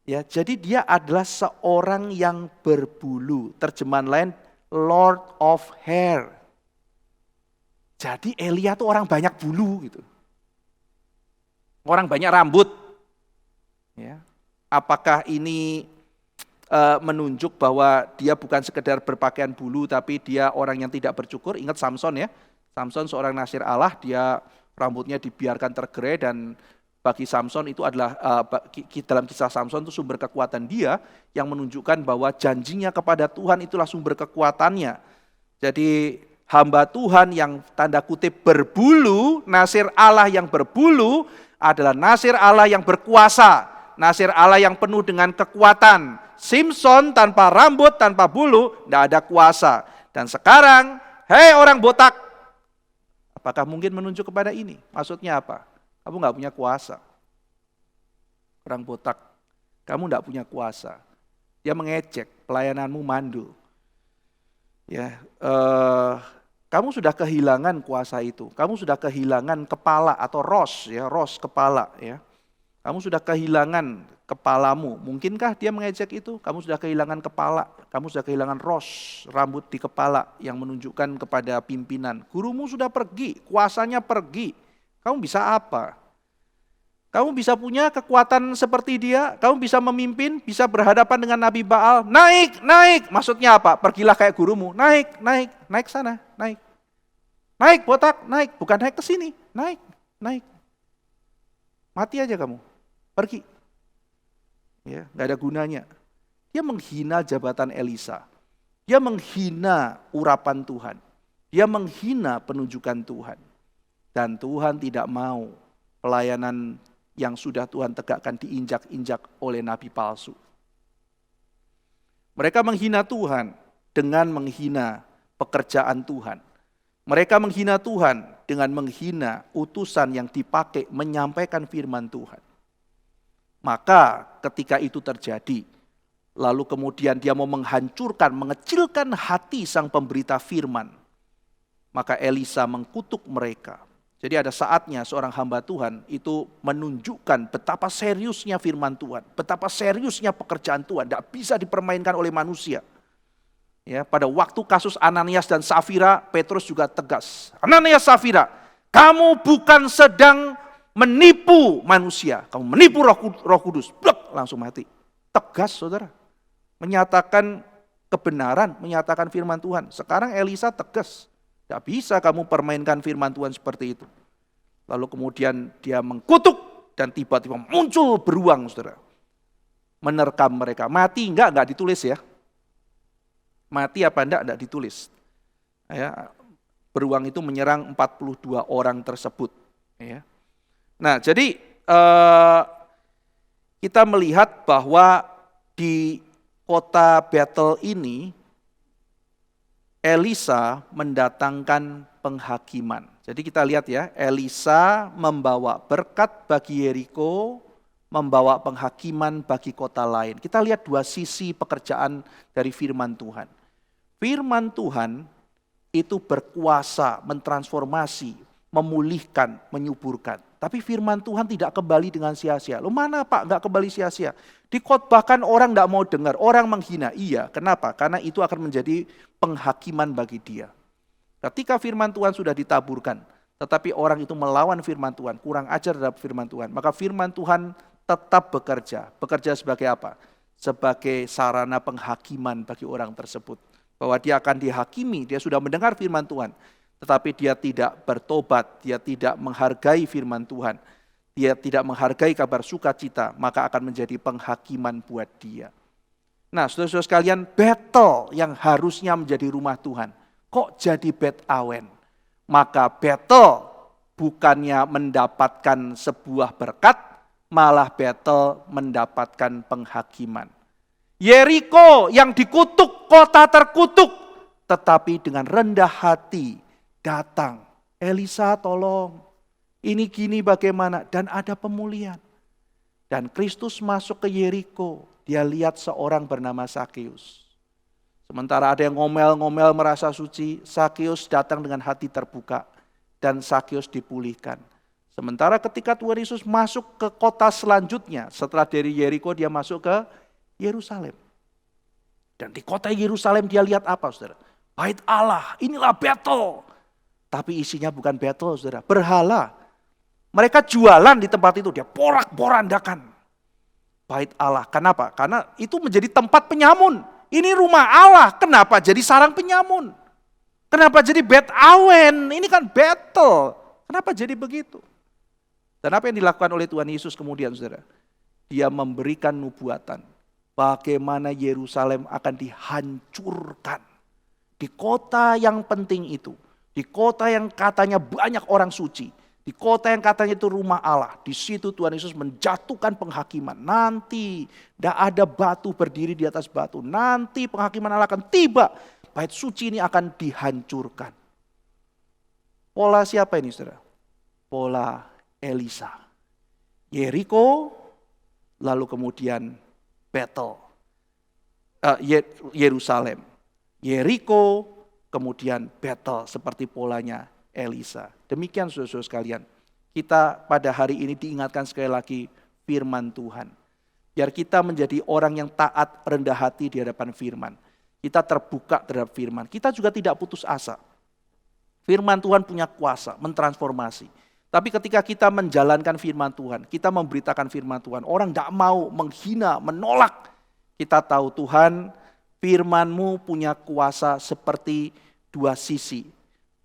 Ya, jadi dia adalah seorang yang berbulu. Terjemahan lain, Lord of Hair. Jadi Elia itu orang banyak bulu gitu. Orang banyak rambut. Ya. Apakah ini menunjuk bahwa dia bukan sekedar berpakaian bulu, tapi dia orang yang tidak bercukur? Ingat Samson ya, Samson seorang nasir Allah, dia rambutnya dibiarkan tergerai dan bagi Samson itu adalah, dalam kisah Samson itu sumber kekuatan dia, yang menunjukkan bahwa janjinya kepada Tuhan itulah sumber kekuatannya. Jadi hamba Tuhan yang tanda kutip berbulu, nasir Allah yang berbulu adalah nasir Allah yang berkuasa, nasir Allah yang penuh dengan kekuatan. Simpson tanpa rambut, tanpa bulu, tidak ada kuasa. Dan sekarang, hei orang botak, apakah mungkin menunjuk kepada ini? Maksudnya apa? Kamu nggak punya kuasa. Orang botak, kamu nggak punya kuasa. Dia mengecek, pelayananmu mandul. Ya, kamu sudah kehilangan kuasa itu. Kamu sudah kehilangan kepala atau ros kepala ya. Kamu sudah kehilangan kepalamu. Mungkinkah dia mengejek itu? Kamu sudah kehilangan kepala, kamu sudah kehilangan ros, rambut di kepala yang menunjukkan kepada pimpinan. Gurumu sudah pergi, kuasanya pergi. Kamu bisa apa? Kamu bisa punya kekuatan seperti dia, kamu bisa memimpin, bisa berhadapan dengan Nabi Baal. Naik, naik. Maksudnya apa? Pergilah kayak gurumu. Naik, naik, naik sana, naik. Naik botak, naik. Bukan naik ke sini, naik, naik. Mati aja kamu, pergi. Ya, nggak ada gunanya. Dia menghina jabatan Elisa. Dia menghina urapan Tuhan. Dia menghina penunjukan Tuhan. Dan Tuhan tidak mau pelayanan yang sudah Tuhan tegakkan diinjak-injak oleh nabi palsu. Mereka menghina Tuhan dengan menghina pekerjaan Tuhan. Mereka menghina Tuhan dengan menghina utusan yang dipakai menyampaikan firman Tuhan. Maka ketika itu terjadi, lalu kemudian dia mau menghancurkan, mengecilkan hati sang pemberita firman, maka Elisa mengkutuk mereka. Jadi ada saatnya seorang hamba Tuhan itu menunjukkan betapa seriusnya firman Tuhan, betapa seriusnya pekerjaan Tuhan, tidak bisa dipermainkan oleh manusia. Ya, pada waktu kasus Ananias dan Safira, Petrus juga tegas. Ananias, Safira, kamu bukan sedang menipu manusia, kamu menipu Roh Kudus. Blok, langsung mati. Tegas, saudara. Menyatakan kebenaran, menyatakan firman Tuhan. Sekarang Elisa tegas. Tidak bisa kamu permainkan firman Tuhan seperti itu. Lalu kemudian dia mengkutuk dan tiba-tiba muncul beruang, saudara. Menerkam mereka. Mati enggak ditulis ya. Mati apa enggak ditulis. Ya, beruang itu menyerang 42 orang tersebut. Ya. Nah, jadi kita melihat bahwa di kota Betel ini Elisa mendatangkan penghakiman. Jadi kita lihat ya, Elisa membawa berkat bagi Yeriko, membawa penghakiman bagi kota lain. Kita lihat dua sisi pekerjaan dari firman Tuhan. Firman Tuhan itu berkuasa mentransformasi, memulihkan, menyuburkan. Tapi firman Tuhan tidak kembali dengan sia-sia. Loh mana Pak enggak kembali sia-sia? Dikhotbahkan orang enggak mau dengar, orang menghina. Iya, kenapa? Karena itu akan menjadi penghakiman bagi dia. Ketika firman Tuhan sudah ditaburkan, tetapi orang itu melawan firman Tuhan, kurang ajar terhadap firman Tuhan, maka firman Tuhan tetap bekerja. Bekerja sebagai apa? Sebagai sarana penghakiman bagi orang tersebut. Bahwa dia akan dihakimi, dia sudah mendengar firman Tuhan. Tetapi dia tidak bertobat, dia tidak menghargai firman Tuhan. Dia tidak menghargai kabar sukacita, maka akan menjadi penghakiman buat dia. Nah, saudara-saudara sekalian, Betel yang harusnya menjadi rumah Tuhan, kok jadi Bet Awen? Maka Betel bukannya mendapatkan sebuah berkat, malah Betel mendapatkan penghakiman. Yeriko yang dikutuk, kota terkutuk, tetapi dengan rendah hati datang, Elisa tolong, ini gini bagaimana, dan ada pemulihan. Dan Kristus masuk ke Yeriko, dia lihat seorang bernama Sakeus. Sementara ada yang ngomel-ngomel merasa suci, Sakeus datang dengan hati terbuka, dan Sakeus dipulihkan. Sementara ketika Tuhan Yesus masuk ke kota selanjutnya, setelah dari Yeriko dia masuk ke Yerusalem. Dan di kota Yerusalem dia lihat apa, saudara? Bait Allah, inilah Betel. Tapi isinya bukan Betel, saudara, berhala. Mereka jualan di tempat itu, dia porak-porandakan Bait Allah. Kenapa? Karena itu menjadi tempat penyamun. Ini rumah Allah, kenapa jadi sarang penyamun? Kenapa jadi Bet Awen? Ini kan Betel. Kenapa jadi begitu? Dan apa yang dilakukan oleh Tuhan Yesus kemudian, saudara? Dia memberikan nubuatan. Bagaimana Yerusalem akan dihancurkan. Di kota yang penting itu. Di kota yang katanya banyak orang suci. Di kota yang katanya itu rumah Allah. Di situ Tuhan Yesus menjatuhkan penghakiman. Nanti tidak ada batu berdiri di atas batu. Nanti penghakiman Allah akan tiba. Bait suci ini akan dihancurkan. Pola siapa ini, saudara? Pola Elisa. Yeriko, lalu kemudian Betel. Yerusalem. Yeriko, kemudian Betel, seperti polanya Elisa. Demikian saudara-saudara sekalian, kita pada hari ini diingatkan sekali lagi firman Tuhan. Biar kita menjadi orang yang taat, rendah hati di hadapan firman. Kita terbuka terhadap firman. Kita juga tidak putus asa. Firman Tuhan punya kuasa mentransformasi. Tapi ketika kita menjalankan firman Tuhan, kita memberitakan firman Tuhan, orang tidak mau, menghina, menolak. Kita tahu Tuhan, firman-Mu punya kuasa seperti dua sisi.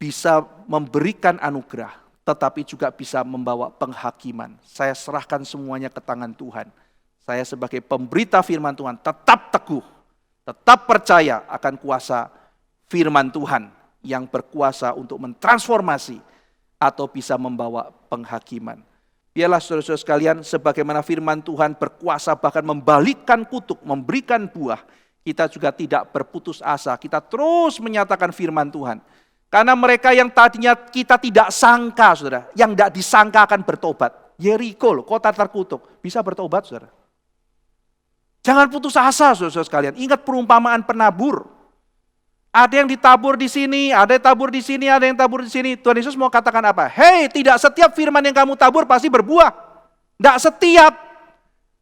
Bisa memberikan anugerah, tetapi juga bisa membawa penghakiman. Saya serahkan semuanya ke tangan Tuhan. Saya sebagai pemberita firman Tuhan tetap teguh, tetap percaya akan kuasa firman Tuhan yang berkuasa untuk mentransformasi atau bisa membawa penghakiman. Biarlah saudara-saudara sekalian, sebagaimana firman Tuhan berkuasa bahkan membalikkan kutuk, memberikan buah, kita juga tidak berputus asa. Kita terus menyatakan firman Tuhan. Karena mereka yang tadinya kita tidak sangka, saudara, yang tidak disangka akan bertobat. Yeriko, kota terkutuk, bisa bertobat, saudara. Jangan putus asa, saudara-saudara sekalian. Ingat perumpamaan penabur. Ada yang ditabur di sini, ada yang tabur di sini, ada yang tabur di sini. Tuhan Yesus mau katakan apa? Hei, tidak setiap firman yang kamu tabur pasti berbuah. Tidak setiap.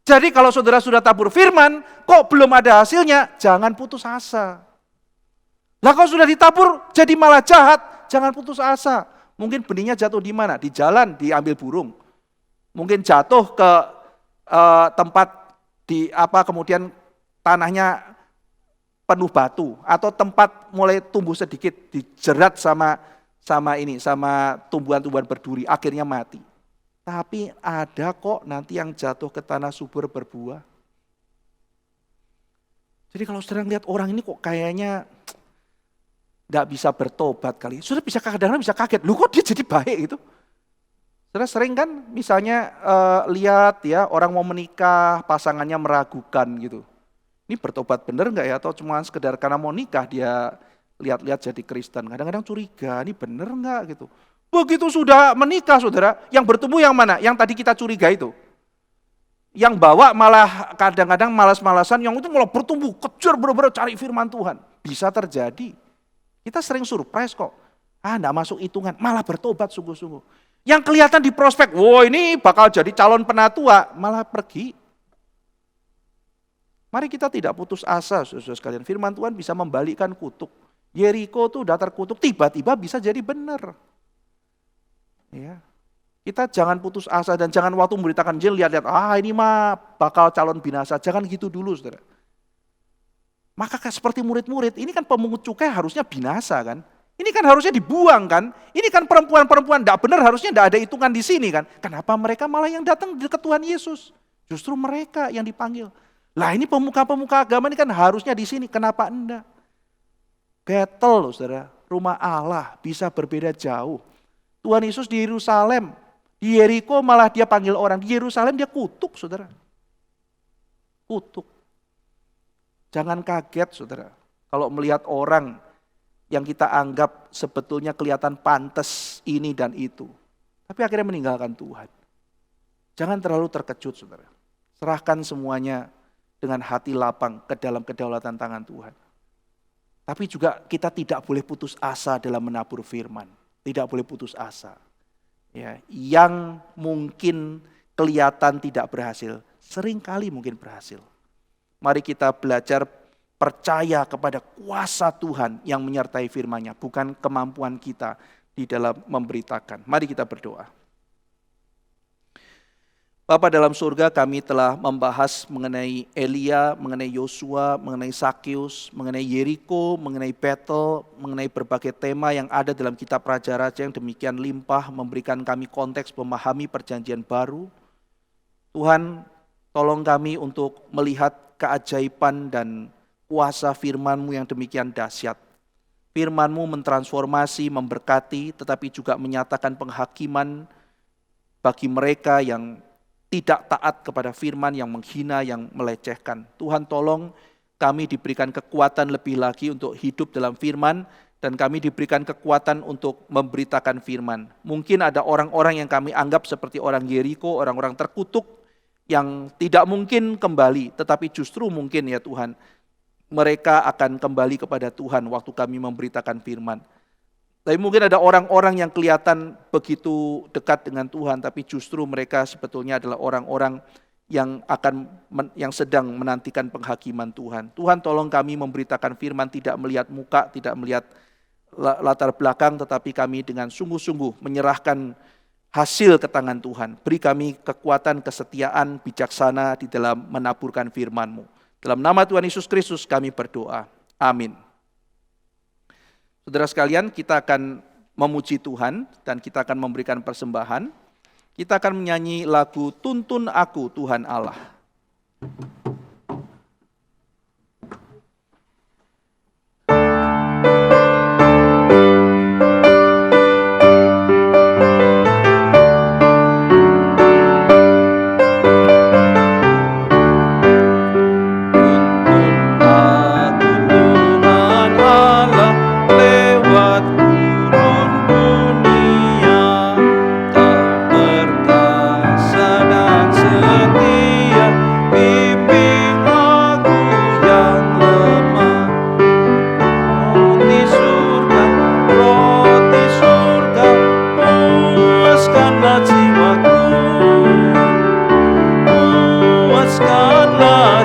Jadi kalau saudara sudah tabur firman, kok belum ada hasilnya, jangan putus asa. Lah kalau sudah ditabur, jadi malah jahat, jangan putus asa. Mungkin benihnya jatuh di mana? Di jalan, diambil burung. Mungkin jatuh ke tempat kemudian tanahnya penuh batu, atau tempat mulai tumbuh sedikit dijerat sama tumbuhan-tumbuhan berduri, akhirnya mati. Tapi ada kok nanti yang jatuh ke tanah subur berbuah. Jadi kalau saudara lihat orang ini kok kayaknya nggak bisa bertobat kali, sudah bisa kadang-kadang bisa kaget, lu kok dia jadi baik gitu. Saudara sering kan misalnya lihat ya orang mau menikah, pasangannya meragukan gitu. Ini bertobat bener nggak ya? Atau cuma sekedar karena mau nikah dia lihat-lihat jadi Kristen. Kadang-kadang curiga, ini bener nggak gitu. Begitu sudah menikah saudara, yang bertumbuh yang mana? Yang tadi kita curiga itu. Yang bawa malah kadang-kadang malas-malasan, yang itu malah bertumbuh, kejar bener-bener cari firman Tuhan. Bisa terjadi. Kita sering surprise kok. Nggak masuk hitungan, malah bertobat sungguh-sungguh. Yang kelihatan di prospek, wah ini bakal jadi calon penatua, malah pergi. Mari kita tidak putus asa, saudara sekalian. Firman Tuhan bisa membalikkan kutuk. Yeriko tuh udah terkutuk, tiba-tiba bisa jadi benar. Ya. Kita jangan putus asa dan jangan waktu memberitakan Injil lihat-lihat, ini mah bakal calon binasa. Jangan gitu dulu, saudara. Maka seperti murid-murid, ini kan pemungut cukai harusnya binasa kan. Ini kan harusnya dibuang kan. Ini kan perempuan-perempuan tidak benar, harusnya tidak ada hitungan di sini kan. Kenapa mereka malah yang datang di dekat Tuhan Yesus? Justru mereka yang dipanggil. Lah ini pemuka-pemuka agama ini kan harusnya di sini, kenapa enggak? Betel loh saudara, rumah Allah bisa berbeda jauh. Tuhan Yesus di Yerusalem, di Yeriko malah dia panggil orang, di Yerusalem dia kutuk saudara. Kutuk. Jangan kaget saudara, kalau melihat orang yang kita anggap sebetulnya kelihatan pantas ini dan itu. Tapi akhirnya meninggalkan Tuhan. Jangan terlalu terkejut saudara. Serahkan semuanya dengan hati lapang ke dalam kedaulatan tangan Tuhan. Tapi juga kita tidak boleh putus asa dalam menabur firman. Tidak boleh putus asa. Ya, yang mungkin kelihatan tidak berhasil, seringkali mungkin berhasil. Mari kita belajar percaya kepada kuasa Tuhan yang menyertai firman-Nya, bukan kemampuan kita di dalam memberitakan. Mari kita berdoa. Bapa dalam surga, kami telah membahas mengenai Elia, mengenai Yosua, mengenai Sakeus, mengenai Yeriko, mengenai Betel, mengenai berbagai tema yang ada dalam kitab Raja-Raja yang demikian limpah, memberikan kami konteks memahami perjanjian baru. Tuhan, tolong kami untuk melihat keajaiban dan kuasa firman-Mu yang demikian dahsyat. Firman-Mu mentransformasi, memberkati, tetapi juga menyatakan penghakiman bagi mereka yang tidak taat kepada firman, yang menghina, yang melecehkan. Tuhan tolong kami diberikan kekuatan lebih lagi untuk hidup dalam firman, dan kami diberikan kekuatan untuk memberitakan firman. Mungkin ada orang-orang yang kami anggap seperti orang Yeriko, orang-orang terkutuk, yang tidak mungkin kembali, tetapi justru mungkin ya Tuhan, mereka akan kembali kepada Tuhan waktu kami memberitakan firman. Tapi mungkin ada orang-orang yang kelihatan begitu dekat dengan Tuhan, tapi justru mereka sebetulnya adalah orang-orang yang sedang menantikan penghakiman Tuhan. Tuhan tolong kami memberitakan firman tidak melihat muka, tidak melihat latar belakang, tetapi kami dengan sungguh-sungguh menyerahkan hasil ke tangan Tuhan. Beri kami kekuatan, kesetiaan, bijaksana di dalam menaburkan firman-Mu. Dalam nama Tuhan Yesus Kristus kami berdoa. Amin. Saudara sekalian, kita akan memuji Tuhan dan kita akan memberikan persembahan. Kita akan menyanyi lagu Tuntun Aku Tuhan Allah.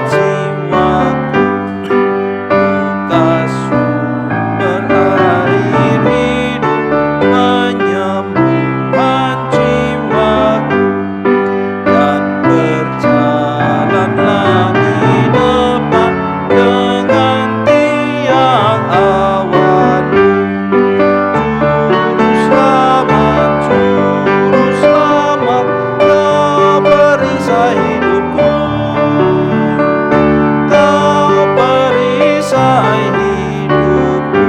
jiwaku, buka sumber air hidup, penyembuhan jiwaku, dan berjalanlah di depan dengan tiang awanmu. Juru selamat, Kau perisai hidupku, Kau perisai hidupku.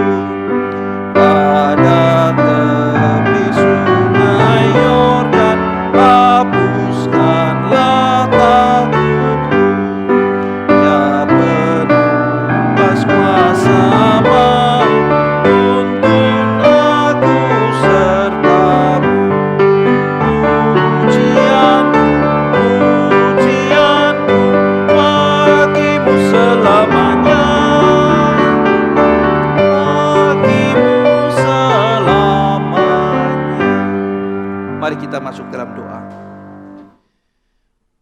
Pada tepi sungai Yordan, hapuskanlah takutku. Ya penebas kuasa maut, tuntun aku sertamu. Pujianku bagimu selamanya, bagimu selamanya. Mari kita masuk dalam doa.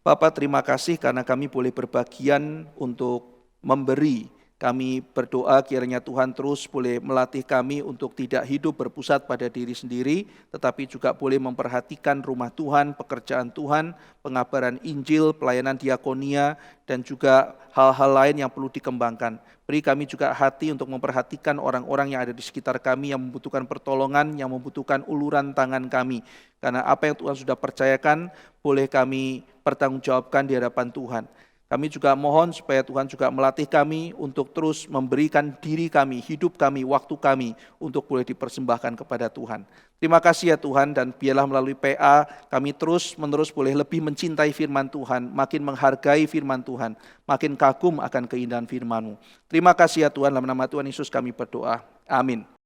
Bapa, terima kasih karena kami boleh berbagian untuk memberi. Kami berdoa kiranya Tuhan terus boleh melatih kami untuk tidak hidup berpusat pada diri sendiri, tetapi juga boleh memperhatikan rumah Tuhan, pekerjaan Tuhan, pengabaran Injil, pelayanan diakonia, dan juga hal-hal lain yang perlu dikembangkan. Beri kami juga hati untuk memperhatikan orang-orang yang ada di sekitar kami yang membutuhkan pertolongan, yang membutuhkan uluran tangan kami. Karena apa yang Tuhan sudah percayakan, boleh kami pertanggungjawabkan di hadapan Tuhan. Kami juga mohon supaya Tuhan juga melatih kami untuk terus memberikan diri kami, hidup kami, waktu kami untuk boleh dipersembahkan kepada Tuhan. Terima kasih ya Tuhan, dan biarlah melalui PA kami terus-menerus boleh lebih mencintai firman Tuhan, makin menghargai firman Tuhan, makin kagum akan keindahan firman-Mu. Terima kasih ya Tuhan, dalam nama Tuhan Yesus kami berdoa. Amin.